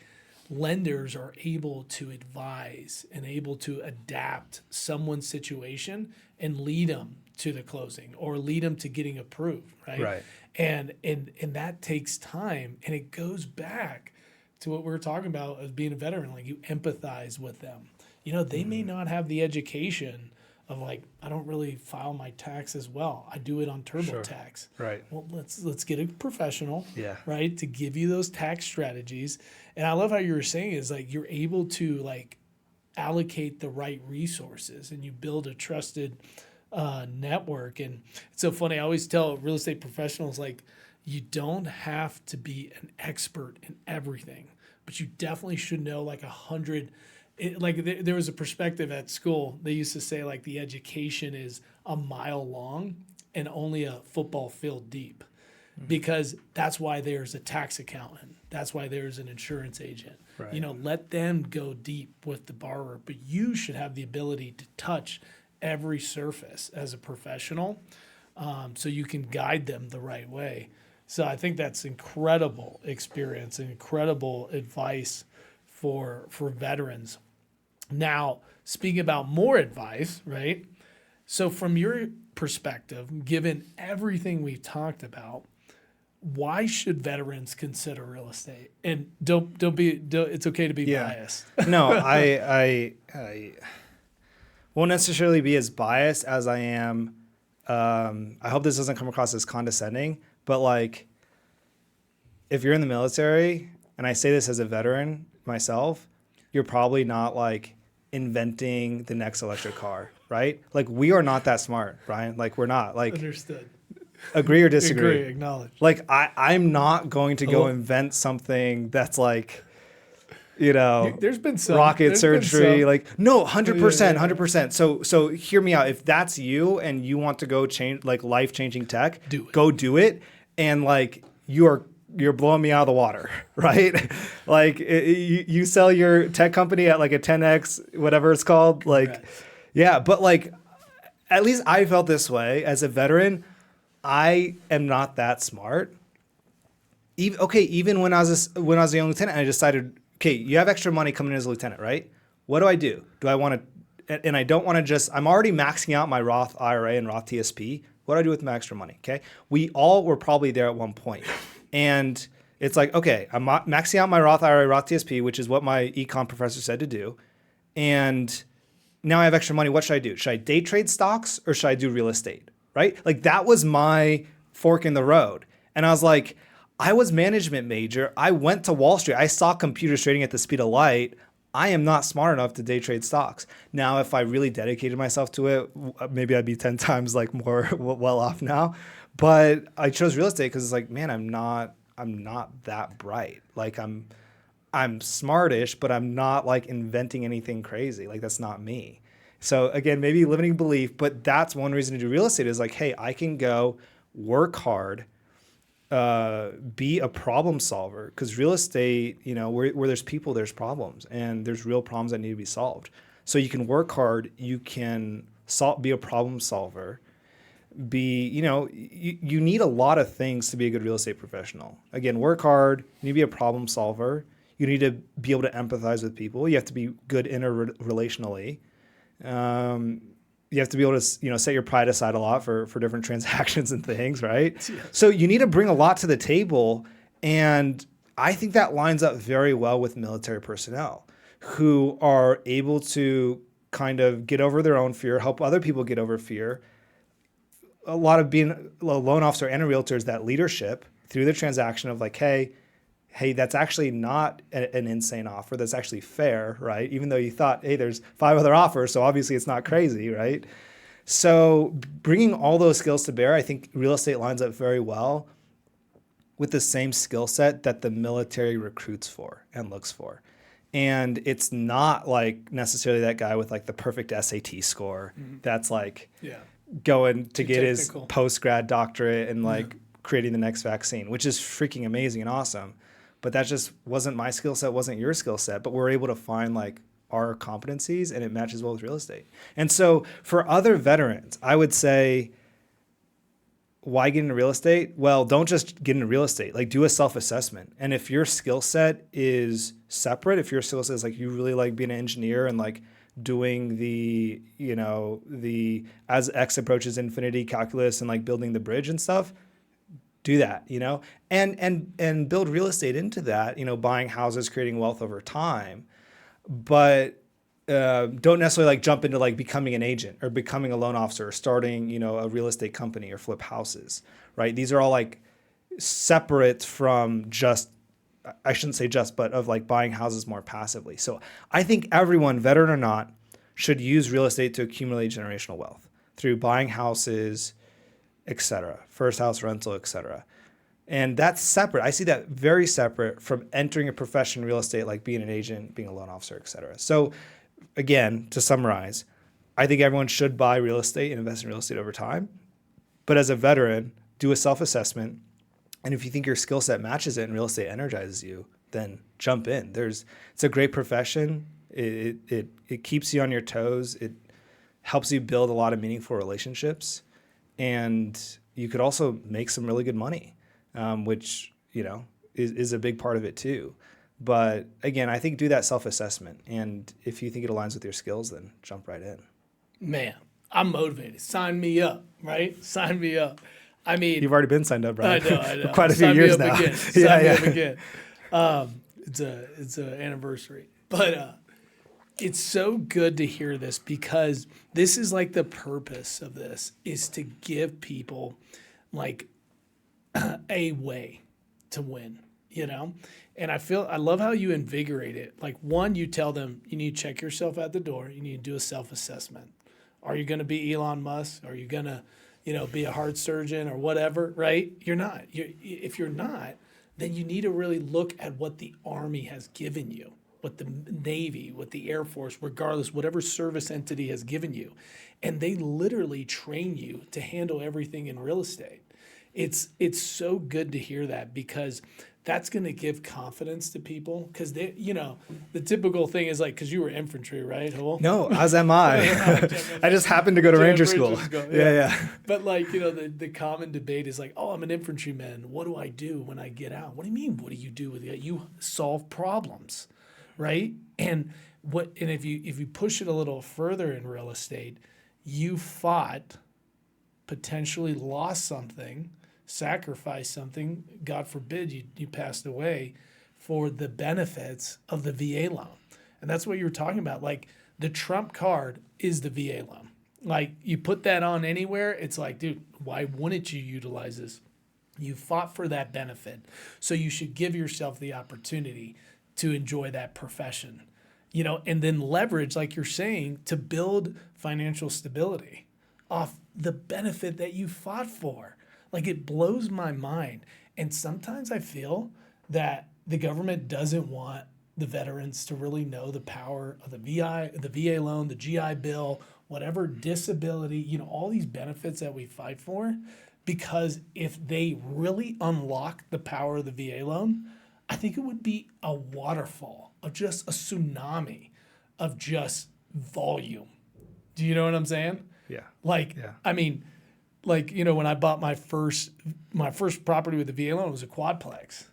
lenders are able to advise and able to adapt someone's situation and lead them to the closing or lead them to getting approved, right? Right. And that takes time, and it goes back to what we were talking about as being a veteran. Like you empathize with them. They may not have the education of like, I don't really file my taxes well. I do it on TurboTax. Sure. Right. Well, let's get a professional, right, to give you those tax strategies. And I love how you were saying is like you're able to like allocate the right resources and you build a trusted network. And it's so funny. I always tell real estate professionals like you don't have to be an expert in everything, but you definitely should know like 100. There was a perspective at school. They used to say like the education is a mile long and only a football field deep. because that's why there's a tax accountant. That's why there's an insurance agent. Right. You know, let them go deep with the borrower, but you should have the ability to touch every surface as a professional, so you can guide them the right way. So I think that's incredible experience and incredible advice for veterans. Now, speaking about more advice, right? So from your perspective, given everything we've talked about, why should veterans consider real estate? And don't be, it's okay to be biased. No, I won't necessarily be as biased as I am. I hope this doesn't come across as condescending, but like, if you're in the military, and I say this as a veteran myself, you're probably not like inventing the next electric car, right? Like, we are not that smart, Brian. Like, we're not. Like, Understood. Agree or disagree? Agree, acknowledge. Like, I'm not going to go invent something that's like, you know, There's been some rocket there's surgery. been some. Like, no, 100%, Yeah. 100%. So hear me out. If that's you and you want to go change like life-changing tech, Do it. go do it. And like, you're blowing me out of the water, right? Like, you sell your tech company at like a 10x, whatever it's called. Like, Congrats. yeah, but like, at least I felt this way as a veteran. I am not that smart. Even when I was a young lieutenant, I decided, okay, you have extra money coming in as a lieutenant, right? What do? Do I want to, and I don't want to just, I'm already maxing out my Roth IRA and Roth TSP. What do I do with my extra money? Okay. We all were probably there at one point. And it's like, okay, I'm maxing out my Roth IRA, Roth TSP, which is what my econ professor said to do. And now I have extra money. What should I do? Should I day trade stocks or should I do real estate? Right? Like, that was my fork in the road. And I was like, I was management major. I went to Wall Street. I saw computers trading at the speed of light. I am not smart enough to day trade stocks. Now, if I really dedicated myself to it, maybe I'd be 10 times like more well off now. But I chose real estate because it's like, man, I'm not that bright. Like, I'm smartish, but I'm not like inventing anything crazy. Like, that's not me. So again, maybe limiting belief, but that's one reason to do real estate is like, hey, I can go work hard, be a problem solver, because real estate, you know, where there's people, there's problems, and there's real problems that need to be solved. So you can work hard, you can be a problem solver, you need a lot of things to be a good real estate professional. Again, work hard, you need to be a problem solver, you need to be able to empathize with people, you have to be good interrelationally. You have to be able to, you know, set your pride aside a lot for different transactions and things, right? Yeah. So you need to bring a lot to the table. And I think that lines up very well with military personnel who are able to kind of get over their own fear, help other people get over fear. A lot of being a loan officer and a realtor is that leadership through the transaction of like, hey, that's actually not an insane offer. That's actually fair, right? Even though you thought, hey, there's 5 other offers, so obviously it's not crazy, right? So bringing all those skills to bear, I think real estate lines up very well with the same skill set that the military recruits for and looks for. And it's not like necessarily that guy with like the perfect SAT score that's like going to get technical. His post-grad doctorate and like creating the next vaccine, which is freaking amazing and awesome. But that just wasn't my skill set, wasn't your skill set. But we're able to find like our competencies and it matches well with real estate. And so for other veterans, I would say, why get into real estate? Well, don't just get into real estate. Like, do a self-assessment. And if your skill set is separate, if your skill set is like you really like being an engineer and like doing the, you know, the as X approaches infinity calculus and like building the bridge and stuff, do that, you know, and build real estate into that, you know, buying houses, creating wealth over time. But don't necessarily like jump into like becoming an agent or becoming a loan officer or starting, you know, a real estate company or flip houses, right? These are all like separate from just, I shouldn't say just, but of like buying houses more passively. So I think everyone, veteran or not, should use real estate to accumulate generational wealth through buying houses, etc., first house rental, etc. And that's separate. I see that very separate from entering a profession in real estate, like being an agent, being a loan officer, etc. So again, to summarize, I think everyone should buy real estate and invest in real estate over time. But as a veteran, do a self-assessment, And if you think your skill set matches it and real estate energizes you, then jump in. It's a great profession. It keeps you on your toes. It helps you build a lot of meaningful relationships, and you could also make some really good money, which is a big part of it too. But again, I think do that self-assessment, and if you think it aligns with your skills, then jump right in. Man, I'm motivated. Sign me up, right? Sign me up. I mean, you've already been signed up, right? I know. For quite a few Sign years me up now. Again. Sign me up again. It's an anniversary, but it's so good to hear this, because this is like the purpose of this is to give people like a way to win, And I love how you invigorate it. Like, one, you tell them you need to check yourself at the door. You need to do a self-assessment. Are you going to be Elon Musk? Are you going to, be a heart surgeon or whatever, right? You're not. If you're not, then you need to really look at what the Army has given you, what the Navy, what the Air Force, regardless, whatever service entity has given you. And they literally train you to handle everything in real estate. It's so good to hear that, because that's going to give confidence to people, because they, the typical thing is like, because you were infantry, right? No, as am I. I just happened to go to Ranger School. Yeah. But like, the common debate is like, oh, I'm an infantryman. What do I do when I get out? What do you mean? What do you do with it? You solve problems, right? And if you push it a little further in real estate, you fought, potentially lost something, sacrifice something, God forbid you passed away, for the benefits of the VA loan. And that's what you're talking about. Like, the trump card is the VA loan. Like, you put that on anywhere, it's like, dude, why wouldn't you utilize this? You fought for that benefit. So you should give yourself the opportunity to enjoy that profession, and then leverage, like you're saying, to build financial stability off the benefit that you fought for. Like, it blows my mind. And sometimes I feel that the government doesn't want the veterans to really know the power of the VA loan, the GI Bill, whatever disability, all these benefits that we fight for. Because if they really unlock the power of the VA loan, I think it would be a waterfall of just a tsunami of just volume. Do you know what I'm saying? Yeah. I mean, when I bought my first property with the VA loan, it was a quadplex,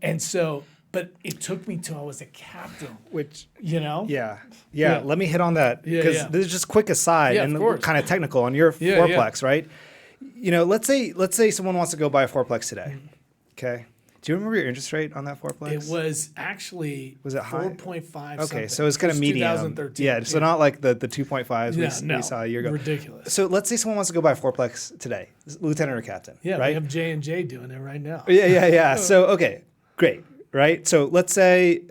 and so, but it took me till I was a captain, which, Yeah. Let me hit on that, because this is just quick aside and kind of technical on your fourplex, right? Let's say someone wants to go buy a fourplex today. Okay. Do you remember your interest rate on that fourplex? It was actually 4.5. Okay, so it's kind of medium. 2013. Yeah, so not like the 2.5s we saw a year ago. Ridiculous. So let's say someone wants to go buy a fourplex today, lieutenant or captain. Yeah, right? we have J&J doing it right now. Yeah. So okay, great. Right. So let's say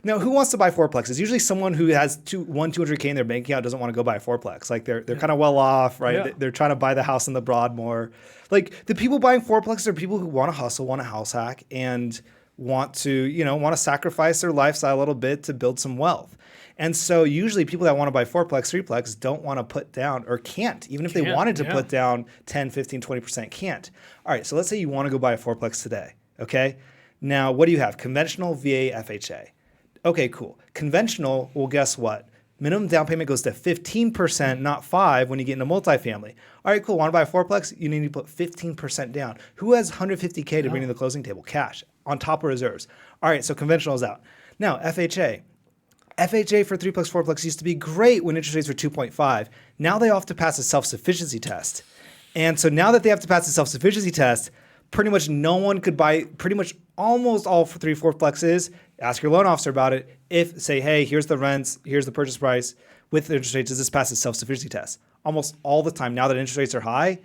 now, who wants to buy fourplexes? Usually someone who has $200K in their bank account doesn't want to go buy a fourplex. Like they're kind of well off, right? Yeah. They're trying to buy the house in the Broadmoor. Like, the people buying fourplexes are people who want to hustle, want to house hack, and want to sacrifice their lifestyle a little bit to build some wealth. And so usually people that want to buy fourplex, threeplex don't want to put down, or can't, even if they wanted to put down 10, 15, 20%, can't. All right, so let's say you want to go buy a fourplex today, okay? Now, what do you have? Conventional, VA, FHA. Okay, cool. Conventional, well, guess what? Minimum down payment goes to 15%, not 5% when you get into multifamily. All right, cool. Want to buy a fourplex? You need to put 15% down. Who has $150K to bring to the closing table? Cash, on top of reserves. All right, so conventional is out. Now, FHA. FHA for threeplex, fourplex used to be great when interest rates were 2.5. Now they have to pass a self-sufficiency test. And so now that they have to pass the self-sufficiency test, pretty much no one could buy pretty much almost all for fourplexes. Ask your loan officer about it. If say, hey, here's the rents, here's the purchase price with the interest rates, does this pass the self-sufficiency test? Almost all the time, now that interest rates are high,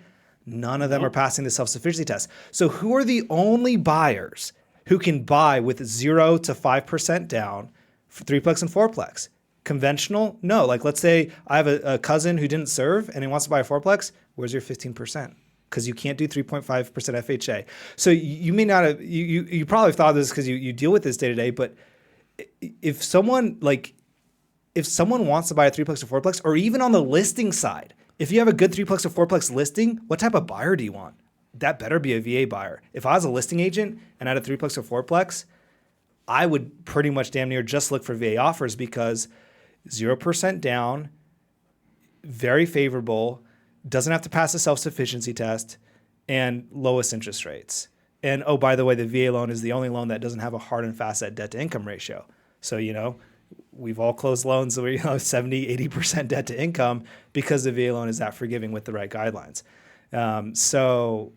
none of them are passing the self-sufficiency test. So who are the only buyers who can buy with 0 to 5% down for threeplex and fourplex? Conventional? No. Like, let's say I have a cousin who didn't serve and he wants to buy a fourplex. Where's your 15%? Because you can't do 3.5% FHA. So you may not have, you probably thought of this because you deal with this day to day, but if someone wants to buy a threeplex or fourplex, or even on the listing side, if you have a good threeplex or fourplex listing, what type of buyer do you want? that better be a VA buyer. If I was a listing agent and I had a 3-plex or 4-plex, I would pretty much damn near just look for VA offers because 0% down, very favorable, doesn't have to pass a self-sufficiency test, and lowest interest rates. And oh, by the way, the VA loan is the only loan that doesn't have a hard and fast debt to income ratio. So, we've all closed loans where 70, 80% debt to income because the VA loan is that forgiving with the right guidelines. So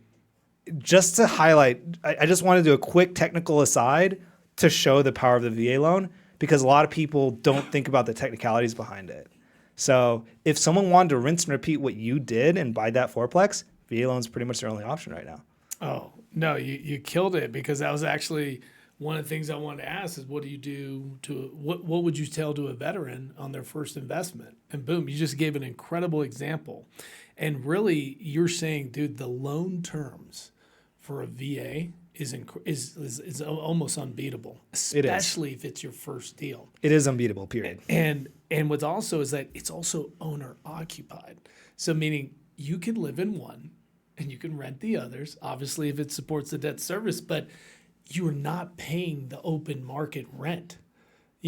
just to highlight, I just want to do a quick technical aside to show the power of the VA loan because a lot of people don't think about the technicalities behind it. So if someone wanted to rinse and repeat what you did and buy that 4-plex, VA loan is pretty much their only option right now. Oh, no, you killed it because that was actually one of the things I wanted to ask is what do you do what would you tell to a veteran on their first investment? And boom, you just gave an incredible example. And really you're saying, dude, the loan terms for a VA is almost unbeatable, especially if it's your first deal. It is unbeatable, period. And what's also is that it's also owner occupied. So meaning you can live in one and you can rent the others, obviously if it supports the debt service, but you are not paying the open market rent.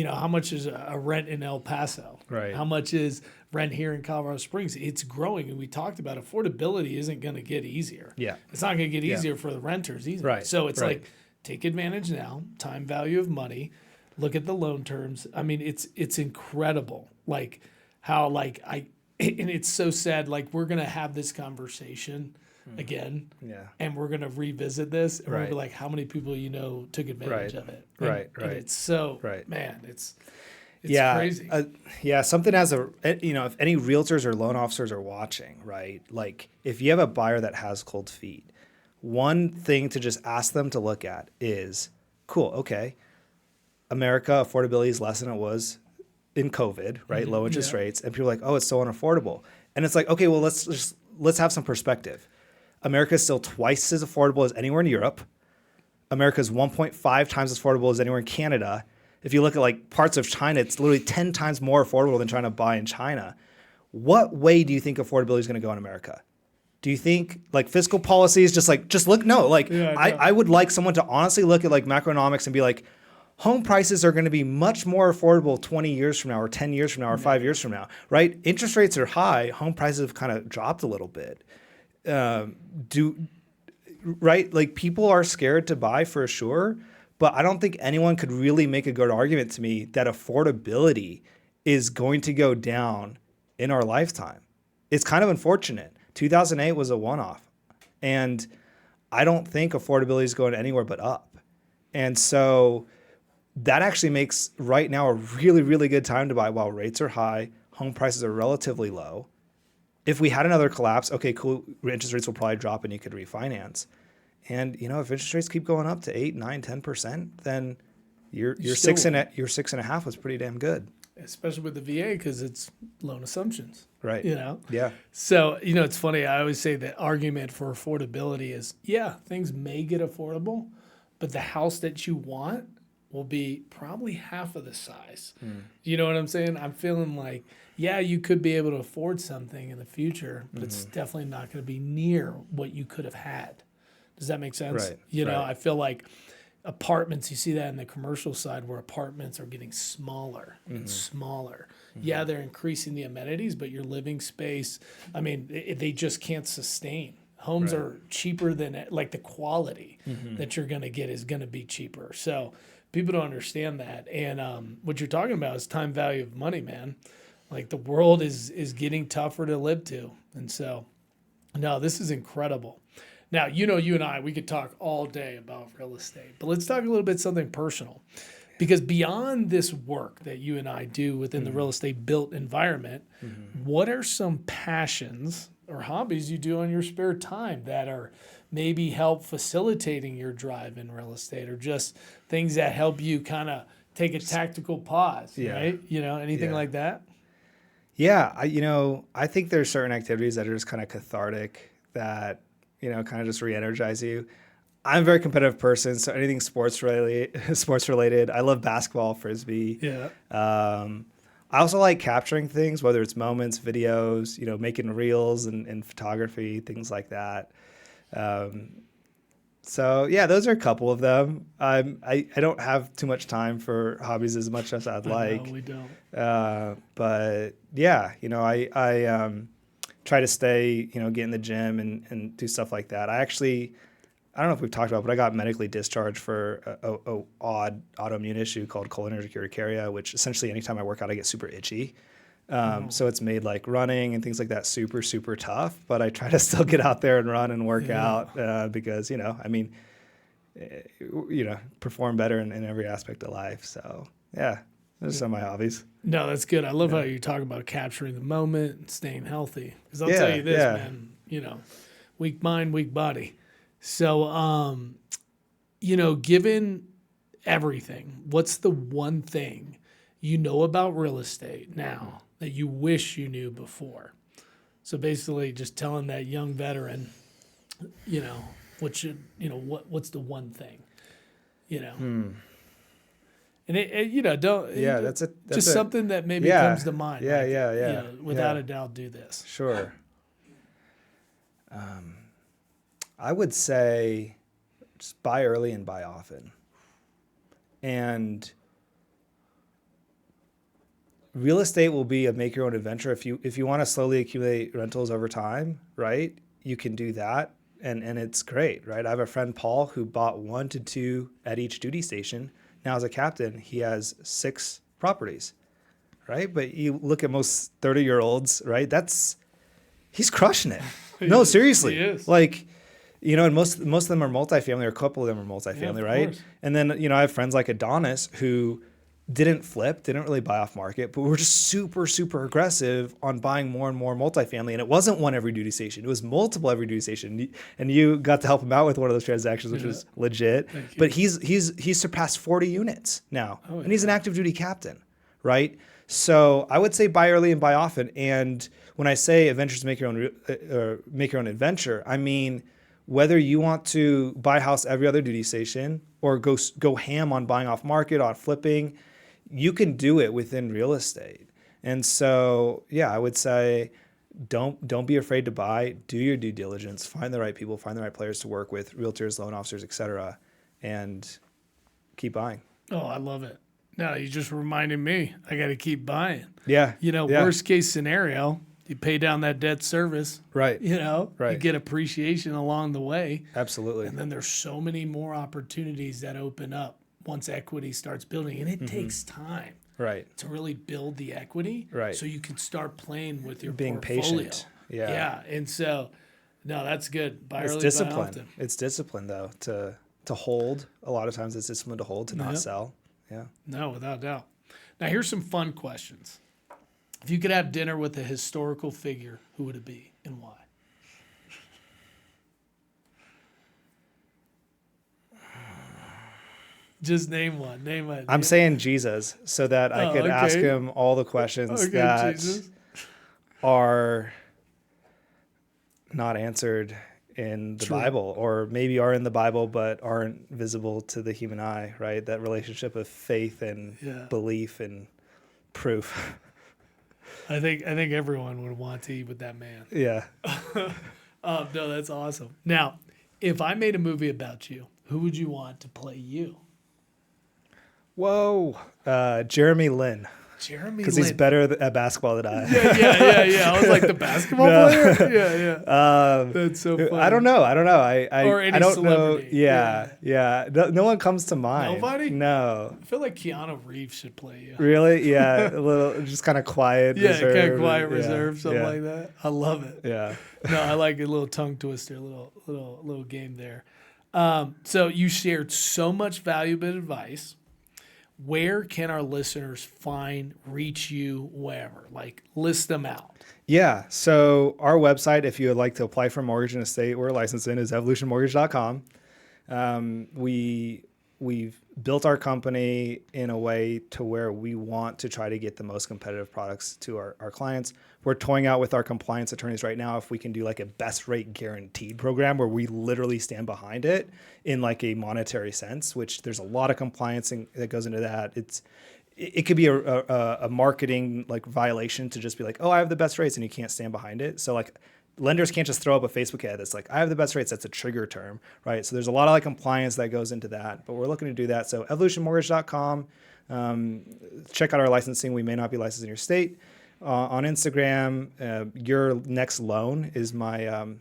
How much is a rent in El Paso? Right. How much is rent here in Colorado Springs? It's growing, and we talked about affordability isn't going to get easier. Yeah. It's not going to get easier for the renters either. Right. So it's right. like take advantage now, time value of money, look at the loan terms. I mean, it's incredible. Like how and it's so sad. Like we're going to have this conversation again, and we're going to revisit this, and we're going to be like, how many people took advantage of it? And it's so, man, it's crazy. Something as if any realtors or loan officers are watching, right? Like if you have a buyer that has cold feet, one thing to just ask them to look at is, cool, okay, America, affordability is less than it was in COVID, right? Low interest rates, and people are like, oh, it's so unaffordable. And it's like, okay, well, let's have some perspective. America is still twice as affordable as anywhere in Europe. America is 1.5 times as affordable as anywhere in Canada. If you look at like parts of China, it's literally 10 times more affordable than trying to buy in China. What way do you think affordability is going to go in America? Do you think like fiscal policies just look? No, I would like someone to honestly look at like macroeconomics and be like, home prices are going to be much more affordable 20 years from now or 10 years from now or 5 years from now, right? Interest rates are high. Home prices have kind of dropped a little bit. Like people are scared to buy for sure, but I don't think anyone could really make a good argument to me that affordability is going to go down in our lifetime. It's kind of unfortunate. 2008 was a one-off, and I don't think affordability is going anywhere but up. And so that actually makes right now a really, really good time to buy while rates are high, home prices are relatively low. If we had another collapse, okay, cool, interest rates will probably drop and you could refinance. And, if interest rates keep going up to 8, 9, 10%, then your 6.5 was pretty damn good. Especially with the VA because it's loan assumptions. Right. Yeah. So, it's funny. I always say the argument for affordability is, things may get affordable, but the house that you want will be probably half of the size. You know what I'm saying? I'm feeling like, you could be able to afford something in the future, but it's definitely not going to be near what you could have had. Does that make sense? Right. I feel like apartments, you see that in the commercial side where apartments are getting smaller and smaller. Yeah, they're increasing the amenities, but your living space, I mean, they just can't sustain. Homes are cheaper than, like the quality that you're going to get is going to be cheaper. So people don't understand that. And what you're talking about is time value of money, man. Like the world is getting tougher to live to. And so, no, this is incredible. Now, you and I, we could talk all day about real estate, but let's talk a little bit something personal. Because beyond this work that you and I do within the real estate built environment, what are some passions or hobbies you do in your spare time that are maybe help facilitating your drive in real estate or just things that help you kind of take a tactical pause, right? Anything like that? Yeah, I think there's certain activities that are just kind of cathartic that, kind of just re-energize you. I'm a very competitive person, so anything sports related. I love basketball, frisbee. Yeah. I also like capturing things, whether it's moments, videos, making reels and photography, things like that. So yeah, those are a couple of them. I don't have too much time for hobbies as much as I'd like. No, we don't. But yeah, I try to stay, get in the gym and do stuff like that. I don't know if we've talked about, but I got medically discharged for a odd autoimmune issue called cholinergic urticaria, which essentially anytime I work out, I get super itchy. So it's made like running and things like that super, super tough, but I try to still get out there and run and work out because, perform better in every aspect of life. So yeah, those are some of my hobbies. No, that's good. I love how you talk about capturing the moment and staying healthy. Because I'll tell you this, man, weak mind, weak body. So, given everything, what's the one thing you know about real estate now that you wish you knew before? So basically just telling that young veteran, what's the one thing, And that's something that maybe comes to mind. Without a doubt, do this. Sure. I would say just buy early and buy often. And real estate will be a make your own adventure. If you want to slowly accumulate rentals over time, right? You can do that. And it's great, right? I have a friend, Paul, who bought 1 to 2 at each duty station. Now as a captain, he has 6 properties, right? But you look at most 30-year-olds, right? He's crushing it. No, seriously. He is. And most of them are multifamily, or a couple of them are multifamily, right? Course. And then, I have friends like Adonis who didn't flip, didn't really buy off market, but were just super, super aggressive on buying more and more multifamily. And it wasn't one every duty station. It was multiple every duty station. And you got to help him out with one of those transactions, which was legit. But he's surpassed 40 units now. And he's an active duty captain, right? So I would say buy early and buy often. And when I say adventures make your own adventure, I mean, whether you want to buy a house every other duty station or go ham on buying off market, on flipping, you can do it within real estate. And so, yeah, I would say don't be afraid to buy, do your due diligence, find the right people, find the right players to work with, realtors, loan officers, et cetera, and keep buying. Oh, I love it. No, you just reminded me. I got to keep buying. Yeah. Worst case scenario, you pay down that debt service. Right. You get appreciation along the way. Absolutely. And then there's so many more opportunities that open up once equity starts building. And it takes time. Right. To really build the equity. Right. So you can start playing with your being portfolio. Patient. Yeah. Yeah. And so, no, that's good. Buy it's early, discipline. buy often. It's discipline, though, to hold. A lot of times it's discipline to hold, to not sell. Yeah. No, without doubt. Now, here's some fun questions. If you could have dinner with a historical figure, who would it be and why? Just name one. Name one. I'm saying Jesus, so that I could ask him all the questions that Jesus. are not answered in the Bible, or maybe are in the Bible but aren't visible to the human eye, right? That relationship of faith and belief and proof. I think everyone would want to eat with that man. Yeah. No, that's awesome. Now, if I made a movie about you, who would you want to play you? Whoa. Jeremy Lin. Jeremy Because he's better at basketball than I am. Yeah. I was like, the basketball player? Yeah. That's so funny. I don't know. Or any I don't celebrity. know. Yeah. No one comes to mind. Nobody? No. I feel like Keanu Reeves should play you. Really? Yeah. A little, just kind of quiet. Yeah, reserved. kind of quiet, reserved, something like that. I love it. Yeah. No, I like a little tongue twister, little game there. So you shared so much valuable advice. Where can our listeners reach you, wherever? Like, list them out. Yeah. So our website, if you would like to apply for a mortgage in a state we're licensed in, is evolutionmortgage.com. We've built our company in a way to where we want to try to get the most competitive products to our clients. We're toying out with our compliance attorneys right now if we can do like a best rate guaranteed program where we literally stand behind it in like a monetary sense, which there's a lot of compliance that goes into that. It could be a marketing like violation to just be like, oh, I have the best rates, and you can't stand behind it. So like lenders can't just throw up a Facebook ad that's like, I have the best rates. That's a trigger term, right? So there's a lot of like compliance that goes into that, but we're looking to do that. So evolutionmortgage.com, check out our licensing. We may not be licensed in your state. On Instagram, your next loan is my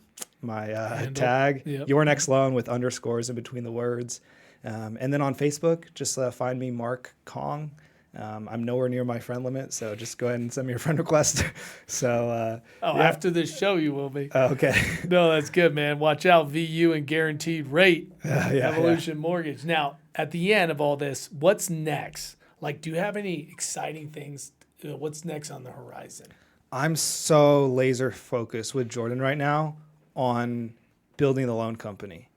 tag. Yep. Your next loan with underscores in between the words. And then on Facebook, just find me, Mark Kong. I'm nowhere near my friend limit, so just go ahead and send me a friend request. So, after this show, you will be. Okay. No, that's good, man. Watch out, VU and guaranteed rate. Evolution Mortgage. Now, at the end of all this, what's next? Like, do you have any exciting things? What's next on the horizon? I'm so laser focused with Jordan right now on building the loan company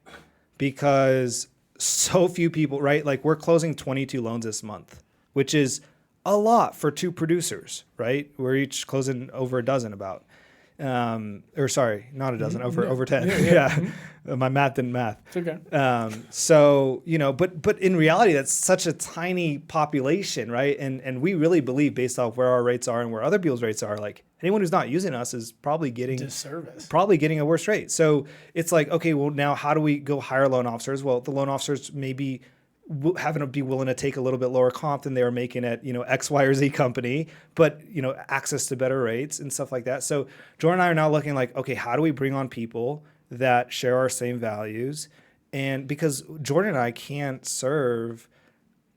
because so few people, right? Like we're closing 22 loans this month, which is a lot for two producers, right? We're each closing over a dozen about. Or sorry, not a dozen, over 10. Yeah. My math didn't math. It's okay. So, but in reality, that's such a tiny population, right? And we really believe based off where our rates are and where other people's rates are, like anyone who's not using us is probably getting disservice, probably getting a worse rate. So it's like, okay, well now how do we go hire loan officers? Well, the loan officers maybe having to be willing to take a little bit lower comp than they were making at, X, Y, or Z company, but, access to better rates and stuff like that. So Jordan and I are now looking like, okay, how do we bring on people that share our same values? And because Jordan and I can't serve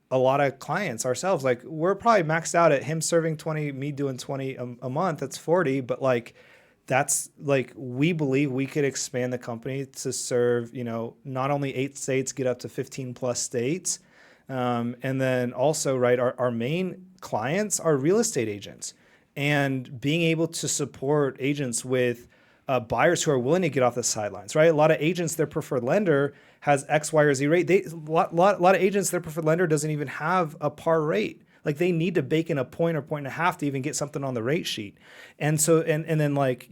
a lot of clients ourselves, like we're probably maxed out at him serving 20, me doing 20 a month. That's 40. But like, that's like, we believe we could expand the company to serve, not only 8 states, get up to 15 plus states. And then also, right, our main clients are real estate agents, and being able to support agents with buyers who are willing to get off the sidelines, right? A lot of agents, their preferred lender has X, Y, or Z rate. A lot of agents, their preferred lender doesn't even have a par rate. Like they need to bake in a point or point and a half to even get something on the rate sheet. And so, and then like,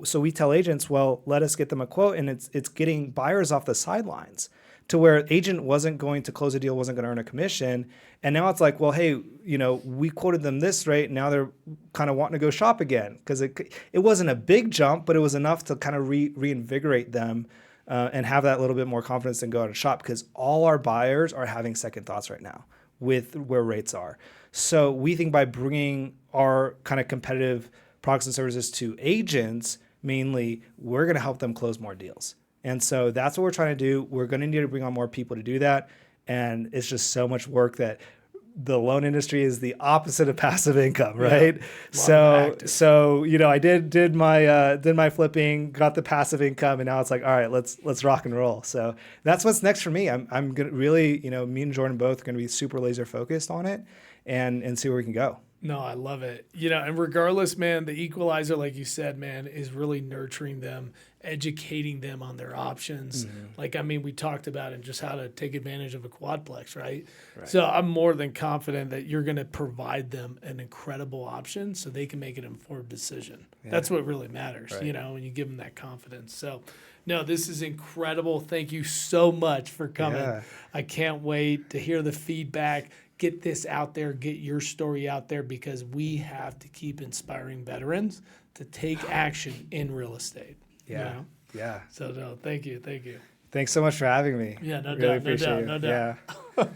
so we tell agents, well, let us get them a quote, and it's getting buyers off the sidelines to where agent wasn't going to close a deal, wasn't going to earn a commission. And now it's like, well, hey, we quoted them this rate. Now they're kind of wanting to go shop again because it wasn't a big jump, but it was enough to kind of reinvigorate them and have that little bit more confidence and go out and shop, because all our buyers are having second thoughts right now with where rates are. So we think by bringing our kind of competitive products and services to agents, mainly, we're going to help them close more deals. And so that's what we're trying to do. We're going to need to bring on more people to do that. And it's just so much work that the loan industry is the opposite of passive income, right? Yeah, so I did my flipping, got the passive income, and now it's like, all right, let's rock and roll. So that's what's next for me. I'm gonna really, me and Jordan both are gonna be super laser focused on it and see where we can go. No, I love it. And regardless, man, the equalizer, like you said, man, is really nurturing them, educating them on their options. Mm-hmm. We talked about it, just how to take advantage of a quadplex, right? So I'm more than confident that you're going to provide them an incredible option so they can make an informed decision. Yeah. That's what really matters, right. When you give them that confidence. So, no, this is incredible. Thank you so much for coming. Yeah. I can't wait to hear the feedback. Get this out there, get your story out there, because we have to keep inspiring veterans to take action in real estate. Yeah. Yeah. So, no, thank you. Thanks so much for having me. Yeah, no really doubt. appreciate No doubt. Yeah.